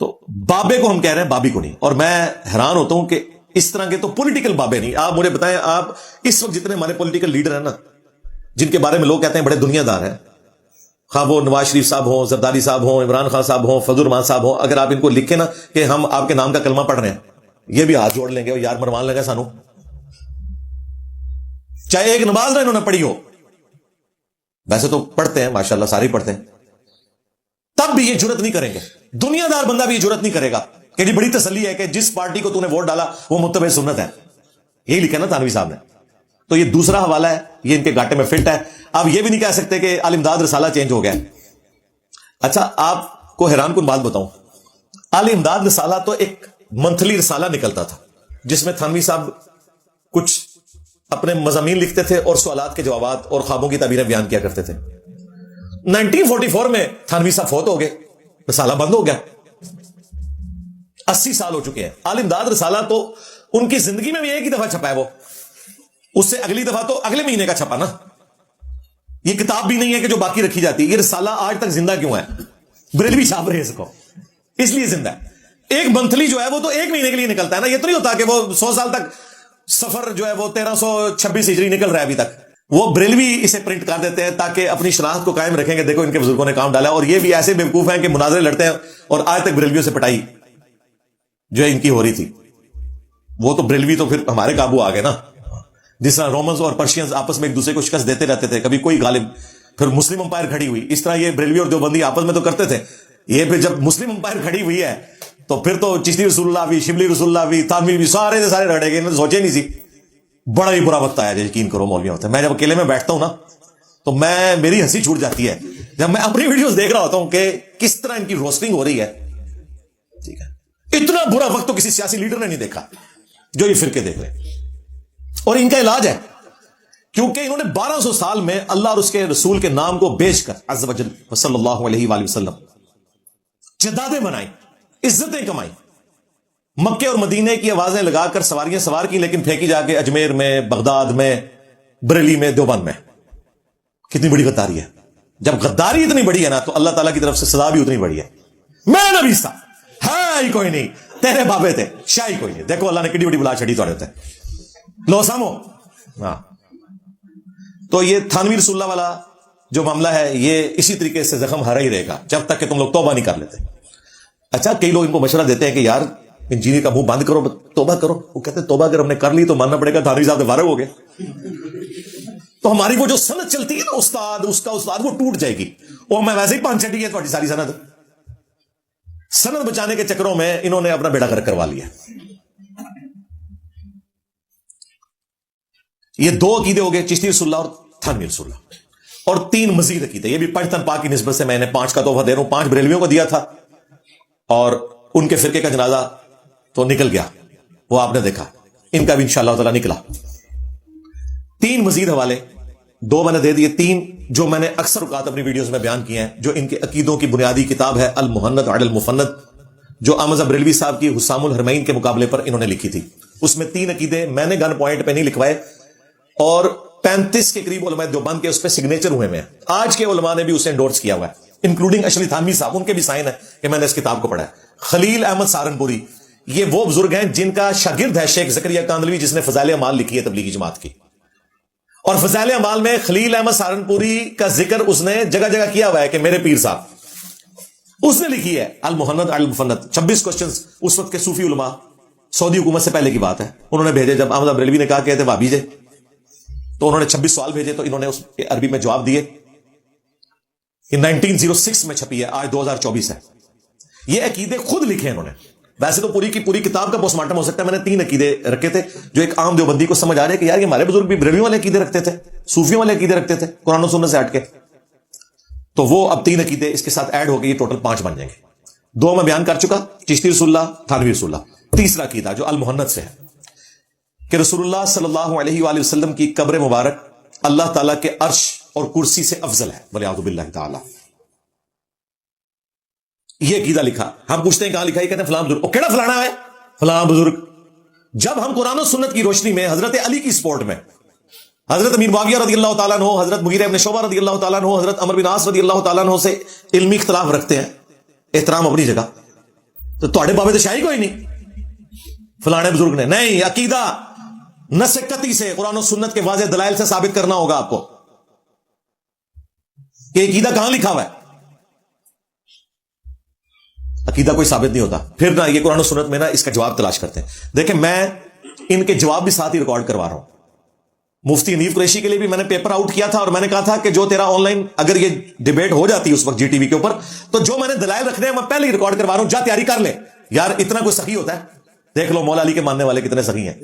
تو بابے کو ہم کہہ رہے ہیں, بابی کو نہیں. اور میں حیران ہوتا ہوں کہ اس طرح کے تو پولیٹیکل بابے نہیں. آپ مجھے بتائیں, آپ اس وقت جتنے ہمارے پولیٹیکل لیڈر ہیں نا, جن کے بارے میں لوگ کہتے ہیں بڑے دنیا دار ہیں, خواہ وہ نواز شریف صاحب ہوں, زرداری صاحب ہوں, عمران خان صاحب ہوں, فضل الرحمان صاحب ہوں, اگر آپ ان کو لکھیں نا کہ ہم آپ کے نام کا کلمہ پڑھ رہے ہیں, یہ بھی ہاتھ جوڑ لیں گے اور یار مرمان لیں گے سانو, چاہے ایک نماز نہ انہوں نے پڑھی ہو. ویسے تو پڑھتے ہیں ماشاءاللہ, سارے پڑھتے ہیں, تب بھی یہ جرت نہیں کریں گے. دنیا دار بندہ بھی یہ جرت نہیں کرے گا کہ جی بڑی تسلی ہے کہ جس پارٹی کو تو نے ووٹ ڈالا وہ متبع سنت ہے. یہی لکھا نا تھانوی صاحب نے. تو یہ دوسرا حوالہ ہے, یہ ان کے گاٹے میں فٹ ہے. آپ یہ بھی نہیں کہہ سکتے کہ عالم داد رسالہ چینج ہو گیا. اچھا آپ کو حیران کن بات بتاؤں, عالم داد رسالہ تو ایک منتھلی رسالہ نکلتا تھا جس میں تھانوی صاحب کچھ اپنے مضامین لکھتے تھے اور سوالات کے جوابات اور خوابوں کی تعبیریں بیان کیا کرتے تھے. 1944 میں تھانوی صاحب فوت ہو گئے, رسالہ بند ہو گیا. 80 سال ہو چکے ہیں. عالم داد رسالہ تو ان کی زندگی میں بھی ایک ہی دفعہ چھپا ہے, وہ اس سے اگلی دفعہ تو اگلے مہینے کا چھپا نا. یہ کتاب بھی نہیں ہے کہ جو باقی رکھی جاتی. یہ رسالہ آج تک زندہ کیوں ہے؟ بریلوی چھاپ رہے اس کو, اس لیے زندہ ہے. ایک منتھلی جو ہے وہ تو ایک مہینے کے لیے نکلتا ہے نا. یہ تو نہیں ہوتا کہ وہ 100 سال تک سفر جو ہے وہ 1326 ہجری نکل رہا ہے ابھی تک. وہ بریلوی اسے پرنٹ کر دیتے ہیں تاکہ اپنی شناخت کو قائم رکھیں کہ دیکھو ان کے بزرگوں نے کام ڈالا. اور یہ بھی ایسے بیوقوف ہیں کہ مناظرے لڑتے ہیں اور آج تک بریلویوں سے پٹائی جو ہے ان کی ہو رہی تھی. وہ تو بریلوی تو پھر ہمارے قابو آ گئے نا. جس طرح رومنز اور پرشینز آپس میں ایک دوسرے کو شکست دیتے رہتے تھے, کبھی کوئی غالب, پھر مسلم امپائر کھڑی ہوئی. اس طرح یہ بریلوی اور دیوبندی آپس میں تو کرتے تھے. یہ پھر جب مسلم امپائر کھڑی ہوئی ہے تو پھر تو چشتی رسول اللہ بھی, شبلی رسول اللہ بھی, تھانوی بھی, سارے کے سارے رڑے گئے. انہوں نے سوچے نہیں سی. بڑا ہی برا وقت آیا, یقین کرو مولویوں ہوتا ہے. میں جب اکیلے میں بیٹھتا ہوں نا تو میری ہنسی چھوٹ جاتی ہے جب میں اپنی ویڈیوز دیکھ رہا ہوتا ہوں کہ کس طرح ان کی روسٹنگ ہو رہی ہے. ٹھیک ہے, اتنا برا وقت تو کسی سیاسی لیڈر نے نہیں دیکھا جو یہ فرقے دیکھ رہے ہیں. اور ان کا علاج ہے, کیونکہ انہوں نے 1200 سال میں اللہ اور اس کے رسول کے نام کو بیچ کر عز وجل صلی اللہ علیہ وآلہ وسلم جدادیں بنائی, عزتیں کمائی, مکے اور مدینے کی آوازیں لگا کر سواریاں سوار کی, لیکن پھینکی جا کے اجمیر میں, بغداد میں, بریلی میں, دیوبند میں. کتنی بڑی غداری ہے. جب غداری اتنی بڑی ہے نا تو اللہ تعالیٰ کی طرف سے سزا بھی اتنی بڑی ہے. میں نبی صاحب ہے ہی کوئی نہیں, تیرے بابے تھے شاہی کوئی نہیں. دیکھو اللہ نے کتنی بڑی بلا چھڑی توڑے ہوتے. لو سامو, ہاں تو یہ تھانوی رسول اللہ والا جو معاملہ ہے یہ اسی طریقے سے زخم ہرا ہی رہے گا جب تک کہ تم لوگ توبہ نہیں کر لیتے. اچھا کئی لوگ ان کو مشورہ دیتے ہیں کہ یار انجینئر کا منہ بند کرو, توبہ کرو. وہ کہتے ہیں توبہ اگر ہم نے کر لی تو ماننا پڑے گا تھانوی صاحب فارغ ہو گئے. تو ہماری وہ جو سند چلتی ہے نا استاد اس کا استاد وہ ٹوٹ جائے گی. وہ میں ویسے ہی 5 چھٹی ہے تھوڑی ساری سند بچانے کے چکروں میں انہوں نے اپنا بیڑا گرک کروا لیا. یہ 2 عقیدے ہو گئے, چشتی رسول اللہ اور تھانوی رسول اللہ. اور 3 مزید عقیدے, یہ بھی پاکستان پاک کی نسبت سے میں نے 5 کا تحفہ دے رہا ہوں. 5 بریلویوں کو دیا تھا اور ان کے فرقے کا جنازہ تو نکل گیا, وہ آپ نے دیکھا. ان کا بھی انشاءاللہ تعالی نکلا. 3 مزید حوالے, 2 میں نے دے دیے. 3 جو میں نے اکثر اوقات اپنی ویڈیوز میں بیان کیے ہیں, جو ان کے عقیدوں کی بنیادی کتاب ہے المہند علی المفند, جو احمد بریلوی صاحب کی حسام الحرمین کے مقابلے پر انہوں نے لکھی تھی. اس میں 3 عقیدے میں نے گن پوائنٹ پہ نہیں لکھوائے, اور 35 کے قریب علماء دیوبند کے اس پہ سگنیچر ہوئے ہیں. آج کے علماء نے بھی اسے انڈورس کیا ہوا ہے, انکلوڈنگ اشرف تھانوی صاحب, ان کے بھی سائن ہے کہ میں نے اس کتاب کو پڑھا ہے. خلیل احمد سہارنپوری, یہ وہ بزرگ ہیں جن کا شاگرد ہے شیخ زکریا کاندلوی, جس نے فضائل اعمال لکھی ہے تبلیغی جماعت کی. اور فضائل اعمال میں خلیل احمد سہارنپوری کا ذکر اس نے جگہ جگہ کیا ہوا ہے کہ میرے پیر صاحب اس نے لکھی ہے المہند علی المفند. 26 کوسچنز اس وقت کے صوفی علماء, سعودی حکومت سے پہلے کی بات ہے, انہوں نے بھیجے. جب احمد بریلوی نے کہا کہ تھے وہابی جے, تو انہوں نے 26 سوال بھیجے, تو انہوں نے اس عربی میں جواب دیے. یہ 1906 میں چھپی ہے, آج 2024 ہے. یہ عقیدے خود لکھے انہوں نے. ویسے تو پوری کی پوری کتاب کا پوسٹ مارٹم ہو سکتا ہے. میں نے 3 عقیدے رکھے تھے جو ایک عام دیوبندی کو سمجھ آ رہے ہیں کہ یار یہ ہمارے بزرگ بھی بریلویوں والے عقیدے رکھتے تھے, صوفیوں والے عقیدے رکھتے تھے قرآن و سنت سے ہٹ کے. تو وہ اب 3 عقیدے اس کے ساتھ ایڈ ہو کے یہ ٹوٹل 5 بن جائیں گے. 2 میں بیان کر چکا, چشتی رسول اللہ, تھانوی رسول اللہ. تیسرا عقیدہ جو المہند سے ہے کہ رسول اللہ صلی اللہ علیہ وآلہ وسلم کی قبر مبارک اللہ تعالیٰ کے عرش اور کرسی سے افضل ہے, ولیعوذ باللہ تعالی. یہ عقیدہ لکھا. ہم پوچھتے ہیں کہاں لکھا ہے, کہتے ہیں فلاں بزرگ. کیڑا فلانا ہے فلاں بزرگ. جب ہم قرآن و سنت کی روشنی میں حضرت علی کی سپورٹ میں حضرت امیر معاویہ رضی اللہ تعالیٰ عنہ, حضرت مغیرہ ابن شعبہ رضی اللہ تعالیٰ عنہ, حضرت عمر بن عاص رضی اللہ تعالیٰ عنہ سے علمی اختلاف رکھتے ہیں, احترام اپنی جگہ, تو تھوڑے بابے تو شاہی کوئی نہیں فلانے بزرگ نے. نہیں, عقیدہ نص قطعی سے قرآن و سنت کے واضح دلائل سے ثابت کرنا ہوگا آپ کو کہ عقیدہ کہاں لکھا ہوا ہے. عقیدہ کوئی ثابت نہیں ہوتا. پھر نہ یہ قرآن و سنت میں نا اس کا جواب تلاش کرتے ہیں. دیکھیں میں ان کے جواب بھی ساتھ ہی ریکارڈ کروا رہا ہوں. مفتی حنیف قریشی کے لیے بھی میں نے پیپر آؤٹ کیا تھا, اور میں نے کہا تھا کہ جو تیرا آن لائن اگر یہ ڈیبیٹ ہو جاتی ہے اس وقت جی ٹی وی کے اوپر, تو جو میں نے دلائل رکھنے ہیں میں پہلے ہی ریکارڈ کروا رہا ہوں, جا تیاری کر لے. یار اتنا کوئی سخی ہوتا ہے, دیکھ لو مولا علی کے ماننے والے کتنے سخی ہیں.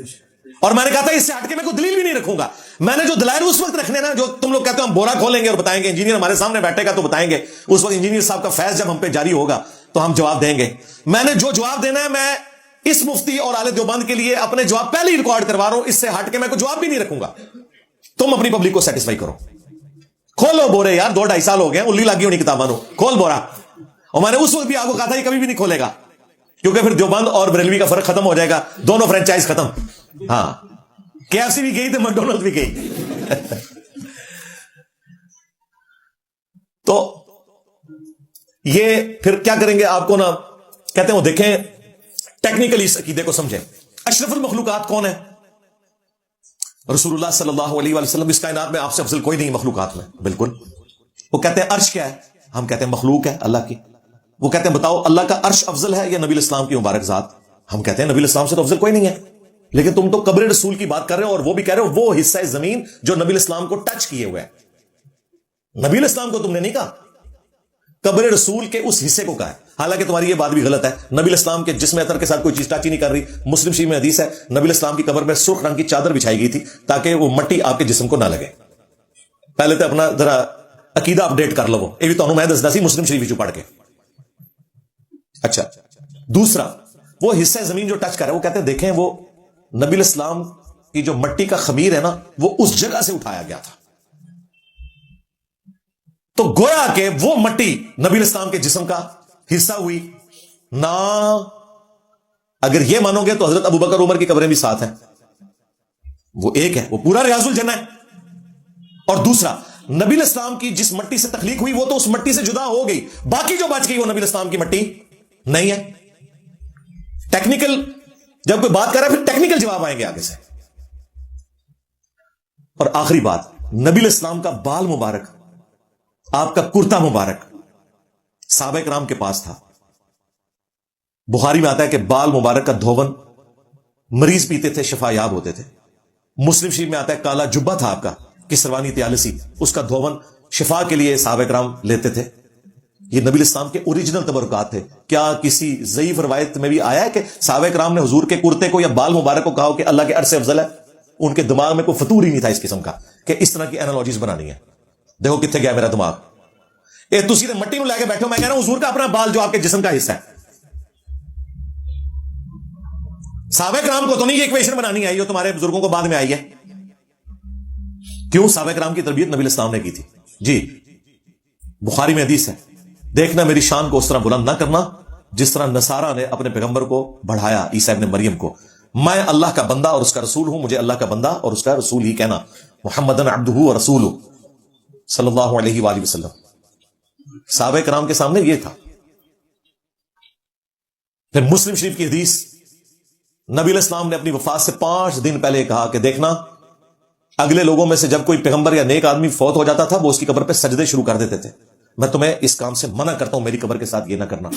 اور میں نے کہا تھا اس سے ہٹ کے میں کوئی دلیل بھی نہیں رکھوں گا. میں نے جو دلائل اس وقت رکھنے نا, جو تم لوگ کہتے ہو ہم بورا کھولیں گے اور بتائیں گے, انجینئر ہمارے سامنے بیٹھے گا تو بتائیں گے, اس وقت انجینئر صاحب کا فیض جب ہم پہ جاری ہوگا تو ہم جواب دیں گے. میں نے جو جواب دینا ہے میں اس مفتی اور اہل دیوبند کے لیے اپنے جواب پہلے ہی ریکارڈ کروا رہا ہوں. اس سے ہٹ کے میں کوئی جواب بھی نہیں رکھوں گا. تم اپنی پبلک کو سیٹسفائی کرو. کھولو بورے یار, 2-2.5 سال ہو گئے, الی لگی ہونی کتاباں نو, کھول بورا. اور میں نے اس وقت بھی آپ کو کہا تھا یہ کبھی بھی نہیں کھولے گا, کیونکہ پھر دیوبند اور بریلوی کا فرق ختم ہو جائے گا, دونوں فرنچائز ختم. ہاں, KFC بھی گئی تو میکڈونلڈ بھی گئی. تو یہ پھر کیا کریں گے آپ کو نا کہتے ہیں وہ دیکھیں ٹیکنیکلی اس عقیدے کو سمجھیں. اشرف المخلوقات کون ہے؟ رسول اللہ صلی اللہ علیہ وآلہ وسلم. اس کائنات میں آپ سے افضل کوئی نہیں مخلوقات میں. بالکل. وہ کہتے ہیں عرش کیا ہے, ہم کہتے ہیں مخلوق ہے اللہ کی. وہ کہتے ہیں بتاؤ اللہ کا عرش افضل ہے یا نبی الاسلام کی مبارک ذات, ہم کہتے ہیں نبی الاسلام سے تو افضل کوئی نہیں ہے. لیکن تم تو قبر رسول کی بات کر رہے ہو, اور وہ بھی کہہ رہے ہو وہ حصہ زمین جو نبی الاسلام کو ٹچ کیے ہوئے ہے. نبی الاسلام کو تم نے نہیں کہا, قبر رسول کے اس حصے کو کہا ہے. حالانکہ تمہاری یہ بات بھی غلط ہے, نبی الاسلام کے جسم اطہر کے ساتھ کوئی چیز ٹچ ہی نہیں کر رہی. مسلم شریف میں حدیث ہے نبی الاسلام کی قبر میں سرخ رنگ کی چادر بچھائی گئی تھی تاکہ وہ مٹی آپ کے جسم کو نہ لگے. پہلے تو اپنا ذرا عقیدہ اپڈیٹ کر لو, یہ بھی تو میں دسدا سی مسلم شریف پڑھ کے. اچھا, دوسرا وہ حصہ زمین جو ٹچ کر رہا ہے, وہ کہتے ہیں دیکھیں وہ نبی الاسلام کی جو مٹی کا خمیر ہے نا, وہ اس جگہ سے اٹھایا گیا تھا. تو گویا کہ وہ مٹی نبی الاسلام کے جسم کا حصہ ہوئی نا. اگر یہ مانو گے تو حضرت ابو بکر عمر کی قبریں بھی ساتھ ہیں, وہ ایک ہے, وہ پورا ریاض الجنہ ہے. اور دوسرا نبی الاسلام کی جس مٹی سے تخلیق ہوئی وہ تو اس مٹی سے جدا ہو گئی, باقی جو بچ گئی وہ نبی الاسلام کی مٹی نہیں ہے. ٹیکنیکل جب کوئی بات کر رہا ہے پھر ٹیکنیکل جواب آئیں گے آگے سے. اور آخری بات, نبی الاسلام کا بال مبارک، آپ کا کرتا مبارک صحابہ کرام کے پاس تھا. بخاری میں آتا ہے کہ بال مبارک کا دھون مریض پیتے تھے، شفا یاب ہوتے تھے. مسلم شریف میں آتا ہے کالا جبہ تھا آپ کا کسروانی تیالسی، اس کا دھون شفا کے لیے صحابہ کرام لیتے تھے. یہ نبی الاسلام کے اوریجنل تبرکات تھے. کیا کسی ضعیف روایت میں بھی آیا ہے کہ صحابہ کرام نے حضور کے کرتے کو یا بال مبارک کو کہا ہو کہ اللہ کے عرش سے افضل ہے؟ ان کے دماغ میں کوئی فطور ہی نہیں تھا اس قسم کا کہ اس طرح کی اینالوجیز بنانی ہے. دیکھو کتنے گیا میرا دماغ. تسی نے مٹی نو لے کے بیٹھو، میں کہہ رہا ہوں حضور کا اپنا بال جو آپ کے جسم کا حصہ ہے. صحابہ کرام کو تو نہیں یہ ایکویشن بنانی آئی، جو تمہارے بزرگوں کو بعد میں آئی ہے. کیوں؟ صحابہ کرام کی تربیت نبی الاسلام نے کی تھی. جی بخاری میں حدیث ہے، دیکھنا میری شان کو اس طرح بلند نہ کرنا جس طرح نصارہ نے اپنے پیغمبر کو بڑھایا، عیسیٰ ابن مریم کو. میں اللہ کا بندہ اور اس کا رسول ہوں، مجھے اللہ کا بندہ اور اس کا رسول ہی کہنا. محمدن عبدہ و رسولہ صلی اللہ علیہ وآلہ وسلم. صحابہ کرام کے سامنے یہ تھا. پھر مسلم شریف کی حدیث، نبی علیہ السلام نے اپنی وفات سے 5 دن پہلے کہا کہ دیکھنا اگلے لوگوں میں سے جب کوئی پیغمبر یا نیک آدمی فوت ہو جاتا تھا وہ اس کی قبر پہ سجدے شروع کر دیتے تھے. میں تمہیں اس کام سے منع کرتا ہوں، میری قبر کے ساتھ یہ نہ کرنا.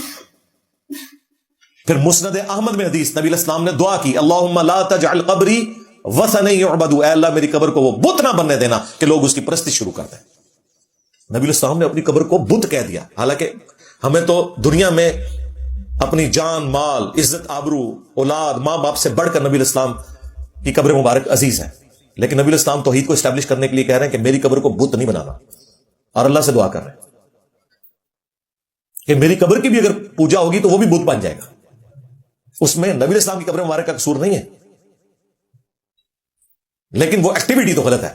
پھر مسند احمد میں حدیث، نبی علیہ السلام نے دعا کی، اللہم لا تجعل قبری وثنا یعبد، اے اللہ میری قبر کو وہ بت نہ بننے دینا کہ لوگ اس کی پرستی شروع کر دیں. نبی علیہ السلام نے اپنی قبر کو بت کہہ دیا. حالانکہ ہمیں تو دنیا میں اپنی جان، مال، عزت، آبرو، اولاد، ماں باپ سے بڑھ کر نبی علیہ السلام کی قبر مبارک عزیز ہے. لیکن نبی علیہ السلام توحید کو اسٹیبلش کرنے کے لیے کہہ رہے ہیں کہ میری قبر کو بت نہیں بنانا، اور اللہ سے دعا کر رہے ہیں کہ میری قبر کی بھی اگر پوجا ہوگی تو وہ بھی بت بن جائے گا. اس میں نبی علیہ السلام کی قبر مبارک کا قصور نہیں ہے، لیکن وہ ایکٹیویٹی تو غلط ہے.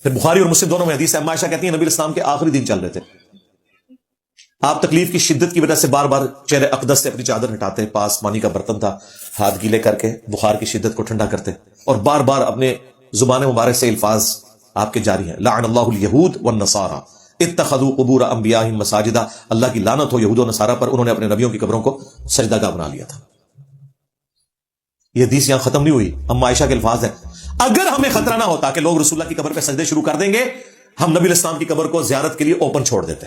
پھر بخاری اور مسلم دونوں میں حدیث ہے، اما عائشہ کہتی ہیں نبی علیہ السلام کے آخری دن چل رہے تھے، آپ تکلیف کی شدت کی وجہ سے بار بار چہرے اقدس سے اپنی چادر ہٹاتے، پاس پانی کا برتن تھا، ہاتھ گیلے کر کے بخار کی شدت کو ٹھنڈا کرتے، اور بار بار اپنے زبان مبارک سے الفاظ آپ کے جاری ہیں، لعن اللہ الیہود والنصارى اتخذوا قبور انبیائہم مساجدا، اللہ کی لعنت ہو یہود و نصارہ پر، انہوں نے اپنے نبیوں کی قبروں کو سجدہ گاہ بنا لیا تھا. یہ حدیث یہاں ختم نہیں ہوئی، اما عائشہ کے الفاظ ہیں، اگر ہمیں خطرہ نہ ہوتا کہ لوگ رسول اللہ کی قبر پہ سجدے شروع کر دیں گے، ہم نبی علیہ السلام کی قبر کو زیارت کے لیے اوپن چھوڑ دیتے.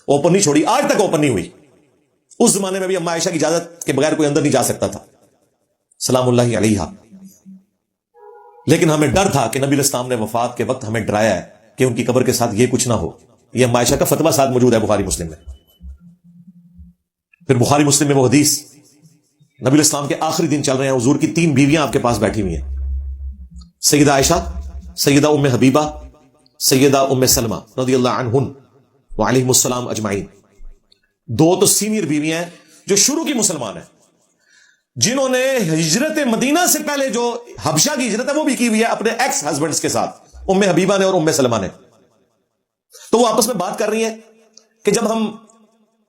اوپن نہیں چھوڑی، آج تک اوپن نہیں ہوئی. اس زمانے میں بھی اما عائشہ کی اجازت کے بغیر کوئی اندر نہیں جا سکتا تھا سلام اللہ علیہا. لیکن ہمیں ڈر تھا کہ نبی علیہ السلام نے وفات کے وقت ہمیں ڈرایا ہے کہ ان کی قبر کے ساتھ یہ کچھ نہ ہو. یہ اما عائشہ کا فتویٰ ساتھ موجود ہے بخاری مسلم میں. پھر بخاری مسلم میں وہ حدیث، نبی علیہ السلام کے آخری دن چل رہے ہیں، حضور کی 3 بیویاں آپ کے پاس بیٹھی ہوئی ہیں، سیدہ عائشہ، سیدہ ام حبیبہ، سیدہ ام سلمہ رضی اللہ عنہن وعلیہم السلام اجمعین. 2 تو سینئر بیویاں ہیں جو شروع کی مسلمان ہیں، جنہوں نے ہجرت مدینہ سے پہلے جو حبشہ کی ہجرت ہے وہ بھی کی ہوئی ہے اپنے ایکس ہسبینڈز کے ساتھ، ام حبیبہ نے اور ام سلمہ نے. تو وہ آپس میں بات کر رہی ہیں کہ جب ہم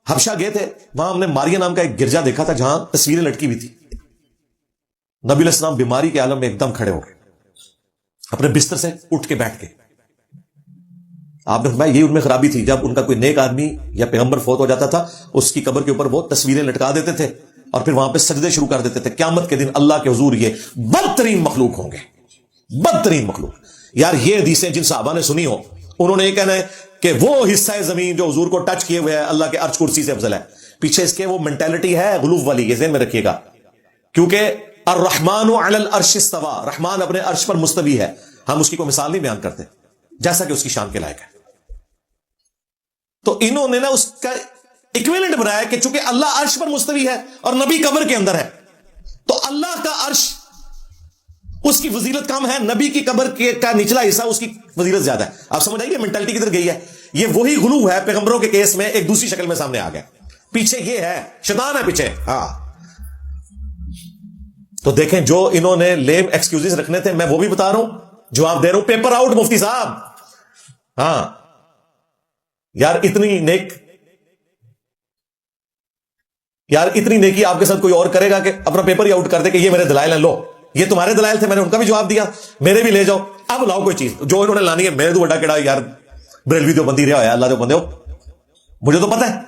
حبشہ گئے تھے وہاں ہم نے ماریا نام کا ایک گرجا دیکھا تھا جہاں تصویریں لٹکی ہوئی تھی. نبی علیہ السلام بیماری کے عالم میں ایک دم کھڑے ہو گئے، اپنے بستر سے اٹھ کے بیٹھ کے. آپ نے فرمایا یہ ان میں خرابی تھی، جب ان کا کوئی نیک آدمی یا پیغمبر فوت ہو جاتا تھا اس کی قبر کے اوپر وہ تصویریں لٹکا دیتے تھے اور پھر وہاں پہ سجدے شروع کر دیتے تھے. قیامت کے دن اللہ کے حضور یہ بدترین مخلوق ہوں گے، بدترین مخلوق. یار یہ حدیثیں جن صحابہ نے سنی ہو انہوں نے یہ کہنا ہے کہ وہ حصہ زمین جو حضور کو ٹچ کیے ہوئے ہے اللہ کے عرش کرسی سے افضل ہے. پیچھے اس کے وہ مینٹالٹی ہے غلوف والی، یہ ذہن میں رکھیے گا، کیونکہ الرحمن علی العرش استوى، رحمان اپنے عرش پر مستوی ہے. ہم اس کی کوئی مثال نہیں بیان کرتے جیسا کہ اس کی شان کے لائق ہے. تو انہوں نے نا اس کا ایکویلنٹ بنایا کہ چونکہ اللہ عرش پر مستوی ہے اور نبی قبر کے اندر ہے تو اللہ کا عرش اس کی فضیلت کم ہے، نبی کی قبر کا نچلا حصہ اس کی فضیلت زیادہ ہے. آپ سمجھ آئیے مینٹلٹی کدھر گئی ہے. یہ وہی غلو ہے پیغمبروں کے کیس میں ایک دوسری شکل میں سامنے آ گیا. پیچھے یہ ہے، شیطان ہے پیچھے. ہاں تو دیکھیں جو انہوں نے لیم ایکسکیوزز رکھنے تھے میں وہ بھی بتا رہا ہوں، جواب دے رہا ہوں. پیپر آؤٹ مفتی صاحب. ہاں یار اتنی نیکی آپ کے ساتھ کوئی اور کرے گا کہ اپنا پیپر ہی آؤٹ کر دے کہ یہ میرے دلائل ہیں، لو یہ تمہارے دلائل تھے، میں نے ان کا بھی جواب دیا، میرے بھی لے جاؤ. اب لاؤ کوئی چیز جو انہوں نے لانی ہے. میرے تو بڑا کیڑا یار بریلوی تو بندی رہا ہوا ہے، اللہ تو بندے ہو، مجھے تو پتہ ہے.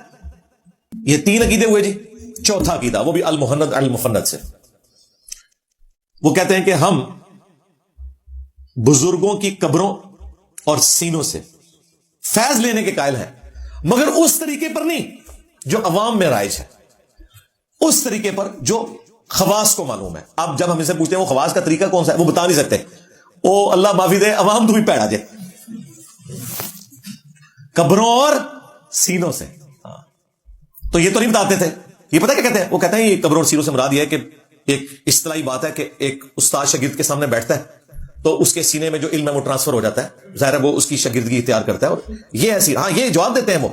یہ 3 عقیدے ہوئے جی. چوتھا عقیدہ وہ بھی المحند المفند سے. وہ کہتے ہیں کہ ہم بزرگوں کی قبروں اور سینوں سے فیض لینے کے قائل ہیں، مگر اس طریقے پر نہیں جو عوام میں رائج ہے، اس طریقے پر جو خواص کو معلوم ہے. اب جب ہم اسے پوچھتے ہیں وہ خواص کا طریقہ کون سا ہے، وہ بتا نہیں سکتے. او اللہ معافی دے، عوام تو بھی پیڑا جائے قبروں اور سینوں سے. تو یہ تو نہیں بتاتے تھے. یہ پتہ کیا کہتے ہیں؟ وہ کہتے ہیں یہ قبروں اور سینوں سے مراد یہ ہے کہ ایک اصطلاحی بات ہے کہ ایک استاد شاگرد کے سامنے بیٹھتا ہے تو اس کے سینے میں جو علم ہے وہ ٹرانسفر ہو جاتا ہے، ظاہر ہے وہ اس کی شاگردگی اختیار کرتا ہے. اور یہ ایسی یہ جواب دیتے ہیں وہ،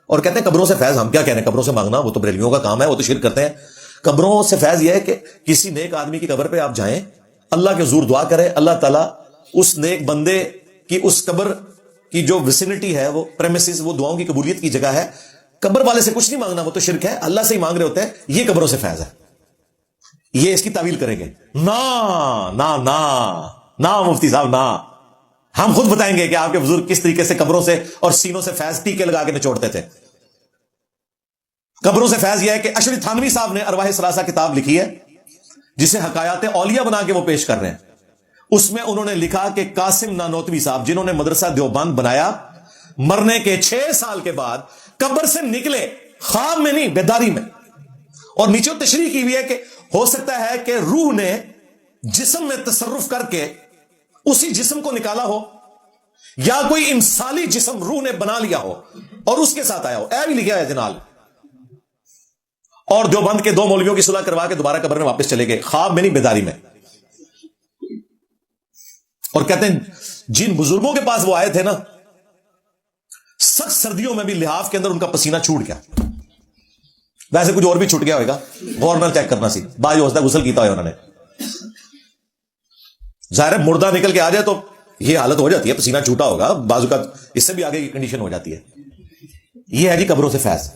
اور کہتے ہیں قبروں سے فیض. ہم کیا کہہ رہے ہیں قبروں سے مانگنا؟ وہ تو بریلویوں کا کام ہے، وہ تو شرک کرتے ہیں. قبروں سے فیض یہ ہے کہ کسی نیک آدمی کی قبر پہ آپ جائیں، اللہ کے حضور دعا کریں، اللہ تعالیٰ اس نیک بندے کی اس قبر کی جو ویسینٹی ہے، وہ پریمیسز، وہ دعاؤں کی قبولیت کی جگہ ہے. قبر والے سے کچھ نہیں مانگنا، وہ تو شرک ہے، اللہ سے ہی مانگ رہے ہوتے ہیں. یہ قبروں سے فیض ہے. یہ اس کی تعویل کریں گے. نا مفتی صاحب نا، ہم خود بتائیں گے کہ آپ کے بزرگ کس طریقے سے قبروں سے اور سینوں سے فیض ٹیکے لگا کے نچوڑتے تھے. قبروں سے فیض یہ ہے کہ اشرف تھانوی صاحب نے ارواح ثلاثہ کتاب لکھی ہے جسے حکایات اولیاء بنا کے وہ پیش کر رہے ہیں. اس میں انہوں نے لکھا کہ قاسم نانوتوی صاحب جنہوں نے مدرسہ دیوبند بنایا، مرنے کے 6 سال کے بعد قبر سے نکلے، خواب میں نہیں بیداری میں. اور نیچے تشریح کی ہوئی ہے کہ ہو سکتا ہے کہ روح نے جسم میں تصرف کر کے اسی جسم کو نکالا ہو، یا کوئی انسانی جسم روح نے بنا لیا ہو اور اس کے ساتھ آیا ہو. اے بھی لکھا ہے جنال. اور دیوبند کے 2 مولویوں کی صلح کروا کے دوبارہ قبر میں واپس چلے گئے، خواب میں نہیں بیداری میں. اور کہتے ہیں جن بزرگوں کے پاس وہ آئے تھے نا، سخت سردیوں میں بھی لحاف کے اندر ان کا پسینہ چھوٹ گیا. ویسے کچھ اور بھی چھوٹ گیا ہوگا، غور نہ چیک کرنا سی، بائی ہوتا ہے غسل کیتا ہے انہوں نے. ظاہر ہے مردہ نکل کے آ جائے تو یہ حالت ہو جاتی ہے، پسینہ چھوٹا ہوگا، بعض اوقات اس سے بھی آگے کی کنڈیشن ہو جاتی ہے. یہ ہے جی قبروں سے فیض.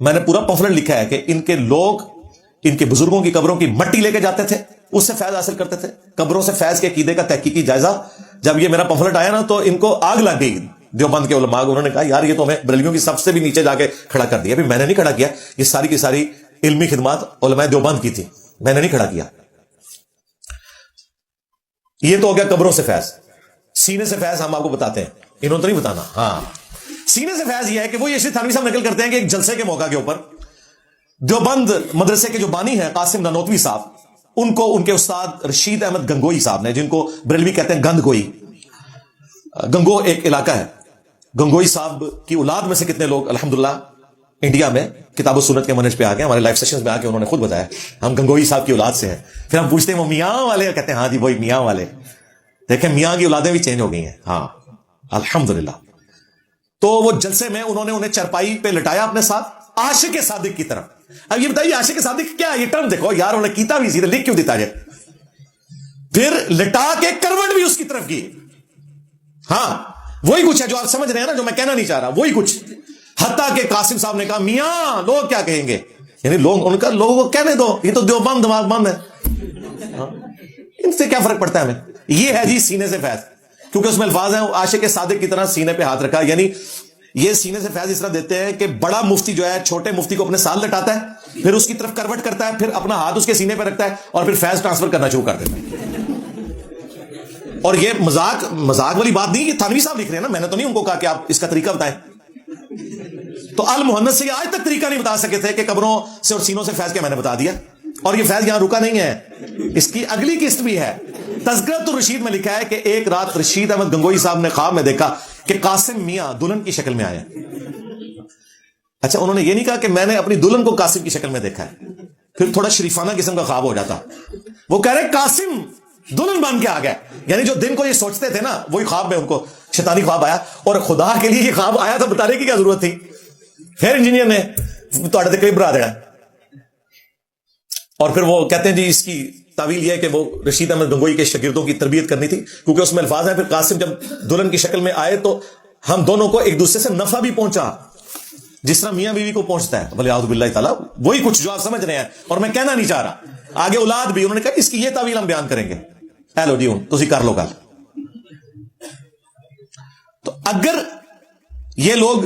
میں نے پورا پمفلٹ لکھا ہے کہ ان کے لوگ ان کے بزرگوں کی قبروں کی مٹی لے کے جاتے تھے، اس سے فیض حاصل کرتے تھے. قبروں سے فیض کے عقیدے کا تحقیقی جائزہ جب یہ میرا پمفلٹ آیا نا تو ان کو آگ لگ گئی دیوبند کے علماء کو. انہوں نے کہا یار یہ تو ہمیں بریلویوں کی سب سے بھی نیچے جا کے کھڑا کر دیا. میں نے نہیں کھڑا کیا، یہ ساری کی ساری علمی خدمات علماء دیوبند کی تھی، میں نے نہیں کھڑا کیا. یہ تو ہو گیا قبروں سے فیض. سینے سے فیض ہم آپ کو بتاتے ہیں، انہوں تو نہیں بتانا. ہاں سینے سے فیض یہ ہے کہ وہ یہ تھانوی صاحب نقل کرتے ہیں کہ ایک جلسے کے موقع کے اوپر دیوبند مدرسے کے جو بانی ہیں قاسم نانوتوی صاحب، ان کو ان کے استاد رشید احمد گنگوئی صاحب نے، جن کو بریلوی کہتے ہیں گند گوئی، گنگو ایک علاقہ ہے، گنگوئی صاحب کی اولاد میں سے کتنے لوگ الحمدللہ انڈیا میں کتاب و سنت کے منہج پہ آ گئے. ہمارے لائف سیشنز میں آ کے انہوں نے خود بتایا ہم گنگوئی صاحب کی اولاد سے ہیں. پھر ہم پوچھتے ہیں وہ میاں والے؟ کہتے ہیں ہاں جی وہی میاں والے. دیکھیں میاں کی اولادیں بھی چینج ہو گئی ہیں. ہاں الحمدللہ. تو وہ جلسے میں انہوں نے انہیں چرپائی پہ لٹایا اپنے ساتھ عاشق صادق کی طرف. اب یہ بتائیے عاشق صادق کیا؟ یہ ٹرم دیکھو یار، انہوں نے کیتا بھی سیدھے لکھ کیوں دیتا ہے؟ پھر لٹا کے کروٹ بھی اس کی طرف کی. ہاں وہی کچھ ہے جو آپ سمجھ رہے ہیں نا، جو میں کہنا نہیں چاہ رہا، وہی کچھ. حتیٰ کہ قاسم صاحب نے کہا میاں لوگ کیا کہیں گے، یعنی لوگ ان کا لوگوں کو کہنے دو، یہ تو دیوبند دماغ بند ہے، ان سے کیا فرق پڑتا ہے ہمیں. یہ ہے جی سینے سے فیض، کیونکہ اس میں الفاظ ہیں عاشق صادق کی طرح سینے پہ ہاتھ رکھا. یعنی یہ سینے سے فیض اس طرح دیتے ہیں کہ بڑا مفتی جو ہے چھوٹے مفتی کو اپنے ساتھ لٹاتا ہے، پھر اس کی طرف کروٹ کرتا ہے، پھر اپنا ہاتھ اس کے سینے پہ رکھتا ہے اور پھر فیض ٹرانسفر کرنا شروع کر دیتا ہے. اور یہ مذاق والی بات نہیں، یہ تھانوی صاحب لکھ رہے ہیں نا، میں نے تو نہیں ان کو کہا کہ آپ اس کا طریقہ بتائیں. تو المحمد سے یہ آج تک طریقہ نہیں بتا سکے تھے کہ قبروں سے اور سینوں سے فیض کیا، میں نے بتا دیا. اور یہ فیض یہاں رکا نہیں ہے، اس کی اگلی قسط بھی ہے. تذکرۃ الرشید میں لکھا ہے کہ ایک رات رشید احمد گنگوئی صاحب نے خواب میں دیکھا کہ قاسم میاں دلہن کی شکل میں آئے. اچھا انہوں نے یہ نہیں کہا کہ میں نے اپنی دلہن کو قاسم کی شکل میں دیکھا ہے، پھر تھوڑا شریفانہ قسم کا خواب ہو جاتا. وہ کہہ رہے قاسم دلہن بن کے آ گئے. یعنی جو دن کو یہ سوچتے تھے نا، وہی خواب میں ان کو شیطانی خواب آیا. اور خدا کے لیے یہ خواب آیا تھا بتانے کی کیا ضرورت تھی؟ پھر انجینئر نے تھوڑے قریب برا دینا. اور پھر وہ کہتے ہیں جی اس کی تعویل یہ ہے کہ وہ رشید احمد گنگوئی کے شاگردوں کی تربیت کرنی تھی، کیونکہ اس میں الفاظ ہیں پھر قاسم جب دلہن کی شکل میں آئے تو ہم دونوں کو ایک دوسرے سے نفع بھی پہنچا، جس طرح میاں بیوی کو پہنچتا ہے. بھلے اعوذ باللہ تعالیٰ، وہی کچھ جو آپ سمجھ رہے ہیں اور میں کہنا نہیں چاہ رہا. آگے اولاد بھی، انہوں نے کہا اس کی یہ تعویل ہم بیان کریں گے. ہیلو جی تسی کر لو گل. تو اگر یہ لوگ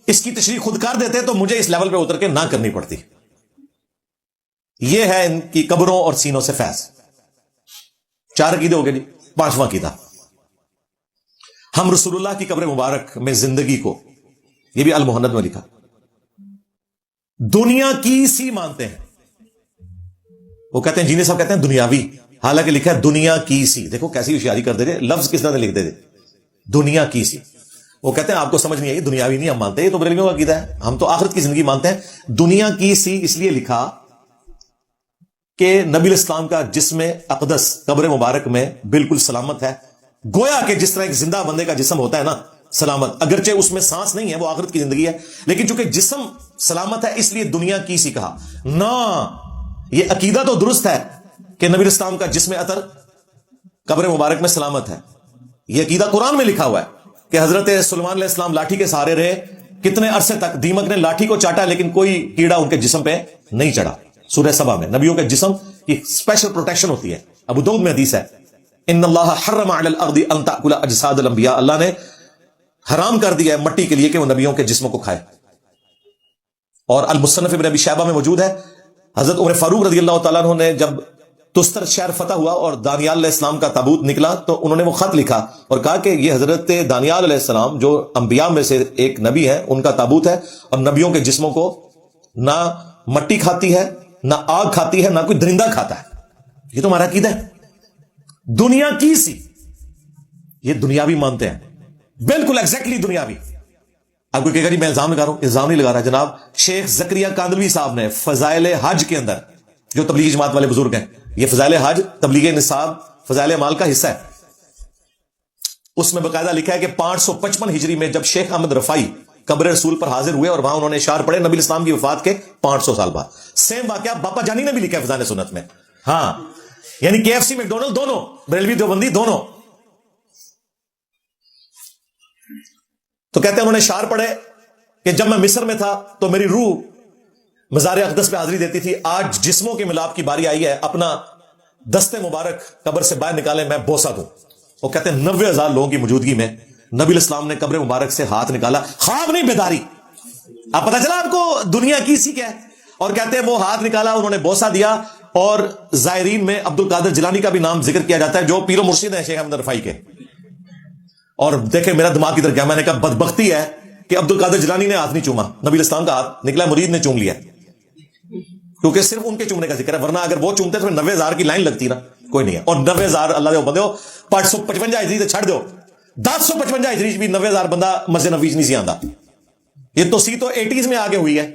اس کی تشریح خود کر دیتے تو مجھے اس لیول پہ اتر کے نہ کرنی پڑتی. یہ ہے ان کی قبروں اور سینوں سے فیض. 4 عقیدے ہو گئے جی. 5واں عقیدہ ہم رسول اللہ کی قبر مبارک میں زندگی کو، یہ بھی المہند میں لکھا، دنیا کی سی مانتے ہیں. وہ کہتے ہیں جینی صاحب کہتے ہیں دنیاوی، حالانکہ لکھا ہے دنیا کی سی. دیکھو کیسی ہوشیاری کر دے رہے، لفظ کس طرح لکھ دے رہے، دنیا کی سی. وہ کہتے ہیں آپ کو سمجھ نہیں آئی، دنیاوی نہیں ہم مانتے، یہ تو بریلویوں کا عقیدہ ہے، ہم تو آخرت کی زندگی مانتے ہیں. دنیا کی سی اس لیے لکھا کہ نبی الاسلام کا جسم اقدس قبر مبارک میں بالکل سلامت ہے، گویا کہ جس طرح ایک زندہ بندے کا جسم ہوتا ہے نا سلامت، اگرچہ اس میں سانس نہیں ہے، وہ آخرت کی زندگی ہے، لیکن چونکہ جسم سلامت ہے اس لیے دنیا کی سی کہا. نہ، یہ عقیدہ تو درست ہے کہ نبی الاسلام کا جسم اطہر قبر مبارک میں سلامت ہے. یہ عقیدہ قرآن میں لکھا ہوا ہے کہ حضرت سلیمان علیہ السلام لاٹھی کے سہارے رہے، کتنے عرصے تک دیمک نے لاٹھی کو چاٹا لیکن کوئی کیڑا ان کے جسم پہ نہیں چڑھا. سورہ سبا میں نبیوں کے جسم کی اسپیشل پروٹیکشن ہوتی ہے. ابو داؤد میں حدیث ہے، ان اللہ حرم علی الارض ان تاکل اجساد الانبیاء، اللہ نے حرام کر دیا ہے مٹی کے لیے کہ وہ نبیوں کے جسموں کو کھائے. اور المصنف ابن ابی شیبہ میں موجود ہے، حضرت عمر فاروق رضی اللہ تعالیٰ عنہ نے جب تستر شہر فتح ہوا اور دانیال علیہ السلام کا تابوت نکلا تو انہوں نے وہ خط لکھا اور کہا کہ یہ حضرت دانیال علیہ السلام جو انبیاء میں سے ایک نبی ہے ان کا تابوت ہے، اور نبیوں کے جسموں کو نہ مٹی کھاتی ہے، نہ آگ کھاتی ہے، نہ کوئی درندہ کھاتا ہے. یہ تو ہمارا عقیدہ ہے. دنیا کی سی، یہ دنیاوی مانتے ہیں، بالکل ایگزیکٹلی دنیاوی. اب کوئی کہے گا جی میں الزام لگا رہا ہوں، الزام نہیں لگا رہا جناب. شیخ زکریا کاندلوی صاحب نے فضائل حج کے اندر، جو تبلیغی جماعت والے بزرگ ہیں، یہ فضائل حج تبلیغ نصاب فضائل مال کا حصہ ہے، اس میں باقاعدہ لکھا ہے کہ 555 ہجری میں جب شیخ احمد رفائی قبر رسول پر حاضر ہوئے اور وہاں انہوں نے اشعار پڑھے نبی اسلام کی وفات کے 500 سال بعد. سیم واقعہ باپا جانی نے بھی لکھا ہے فضائل سنت میں. ہاں، یعنی KFC میکڈونلڈ دونوں، بریلوی دیوبندی دونوں. تو کہتے ہیں انہوں نے اشعار پڑھے کہ جب میں مصر میں تھا تو میری روح مزار اقدس پہ حاضری دیتی تھی، آج جسموں کے ملاپ کی باری آئی ہے، اپنا دست مبارک قبر سے باہر نکالے میں بوسہ دوں. وہ کہتے ہیں 90,000 لوگوں کی موجودگی میں نبی الاسلام نے قبر مبارک سے ہاتھ نکالا، خواب نہیں بیداری. اب پتہ چلا آپ کو دنیا کی سی کیا ہے. اور کہتے ہیں وہ ہاتھ نکالا، انہوں نے بوسہ دیا. اور زائرین میں عبد القادر جیلانی کا بھی نام ذکر کیا جاتا ہے جو پیر و مرشد ہیں شیخ احمد رفائی کے. اور دیکھیں میرا دماغ ادھر گیا، میں نے کہا بدبختی ہے کہ عبد القادر جیلانی نے ہاتھ نہیں چوما، نبی الاسلام کا ہاتھ نکلا، مرید نے چوم لیا، کیونکہ صرف ان کے چومنے کا ذکر ہے، ورنہ اگر وہ چومتے تو 90,000 کی لائن لگتی نا، کوئی نہیں ہے. اور 90,000 اللہ دے بندے ہو 555 ہجری تو چھڑ دو، 1055 ہجری بھی 90,000 بندہ مسجد نبوی نہیں سی آندا. یہ تو سی تو 80s میں آگے ہوئی ہے،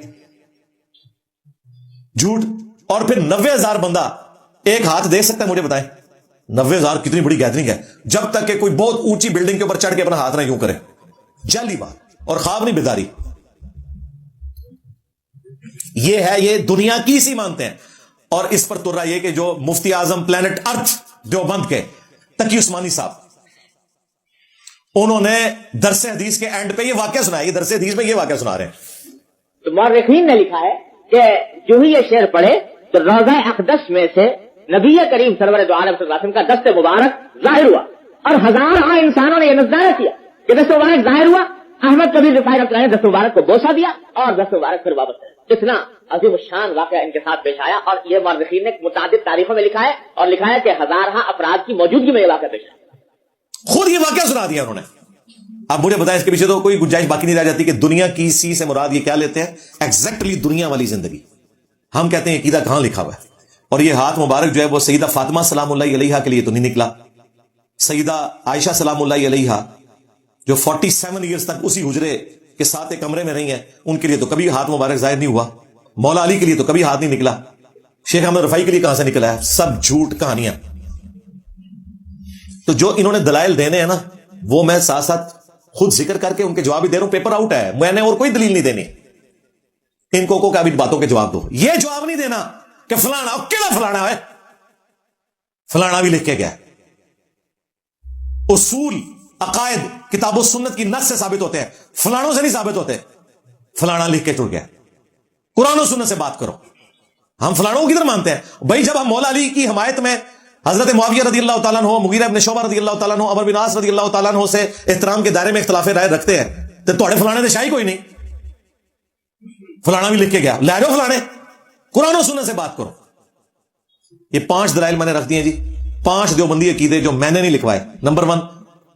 جھوٹ. اور پھر 90,000 بندہ ایک ہاتھ دے سکتا ہے؟ مجھے بتائیں 90,000 کتنی بڑی گیدرنگ ہے، جب تک کہ کوئی بہت اونچی بلڈنگ کے اوپر چڑھ کے اپنا ہاتھ نہ یوں کرے. جعلی بات اور خواب نہیں بیداری. یہ ہے، یہ دنیا کی سی مانتے ہیں. اور اس پر تر رہا یہ کہ جو مفتی اعظم پلانٹ ارتھ دیوبند کے تقی عثمانی صاحب، انہوں نے درس حدیث کے اینڈ پہ یہ واقعہ سنایا، یہ درس حدیث میں یہ واقعہ سنا رہے ہیں. تو مورخین نے لکھا ہے کہ جو ہی یہ شعر پڑھے تو روضہ اقدس میں سے نبی کریم سرور دو عالم صلی اللہ علیہ وسلم کا دست مبارک ظاہر ہوا، اور ہزاروں انسانوں نے یہ نظارہ کیا کہ دست مبارک ظاہر ہوا. احمد کبیر رفاعی رحمۃ اللہ نے دست مبارک کو بوسہ دیا اور دست مبارک پھر واپس کر. اتنا عظیم الشان واقعہ ان کے ساتھ پیش آیا، اور یہ مورخین نے متعدد تاریخوں میں لکھا ہے، اور لکھا ہے کہ ہزارہ افراد کی موجودگی میں یہ واقعہ پیش آیا. خود یہ واقعہ سنا دیا انہوں نے. اب مجھے بتائیں اس کے پیچھے تو کوئی گنجائش باقی نہیں رہ جاتی کہ دنیا کی سی سے مراد یہ کیا لیتے ہیں؟ ایگزیکٹلی دنیا والی زندگی. ہم کہتے ہیں عقیدہ کہاں لکھا ہوا ہے. اور یہ ہاتھ مبارک جو ہے وہ سیدہ فاطمہ سلام اللہ علیہا کے لیے تو نہیں نکلا، سیدہ عائشہ سلام اللہ علیہا جو 47 ایئرز تک اسی حجرے کے ساتھ ایک کمرے میں رہی ہیں، ان کے لیے تو کبھی ہاتھ مبارک ظاہر نہیں ہوا. مولا علی کے لیے تو کبھی ہاتھ نہیں نکلا. شیخ احمد رفاعی کے لیے کہاں سے نکلا ہے؟ سب جھوٹ کہانیاں. تو جو انہوں نے دلائل دینے ہیں نا، وہ میں ساتھ ساتھ خود ذکر کر کے ان کے جواب بھی دے رہا ہوں. پیپر آؤٹ ہے، میں نے اور کوئی دلیل نہیں دینی. ان کو کبھی باتوں کے جواب دو، یہ جواب نہیں دینا کہ فلانا کیڑا فلانا ہے. فلانا بھی لکھ کے گیا. اصول عقائد کتاب و سنت کی نص سے ثابت ہوتے ہیں، فلانوں سے نہیں ثابت ہوتے. فلانا لکھ کے ٹوٹ گیا. قرآن و سنت سے بات کرو. ہم فلانوں کو کدھر مانتے ہیں بھائی؟ جب ہم مولا علی کی حمایت میں حضرت معاویہ رضی اللہ تعالیٰ عنہ، مغیرہ ابن شعبہ رضی اللہ تعالیٰ عنہ، عمر بن عاص رضی اللہ تعالیٰ عنہ سے احترام کے دائرے میں اختلاف رائے رکھتے ہیں، تو تھوڑے فلانے نے شاہی کوئی نہیں. فلانا بھی لکھ کے گیا، لے جاؤ فلانے. قرآن و سنت سے بات کرو. یہ 5 دلائل میں نے رکھ دیے جی، 5 دیوبندی عقیدے جو میں نے نہیں لکھوائے. نمبر 1،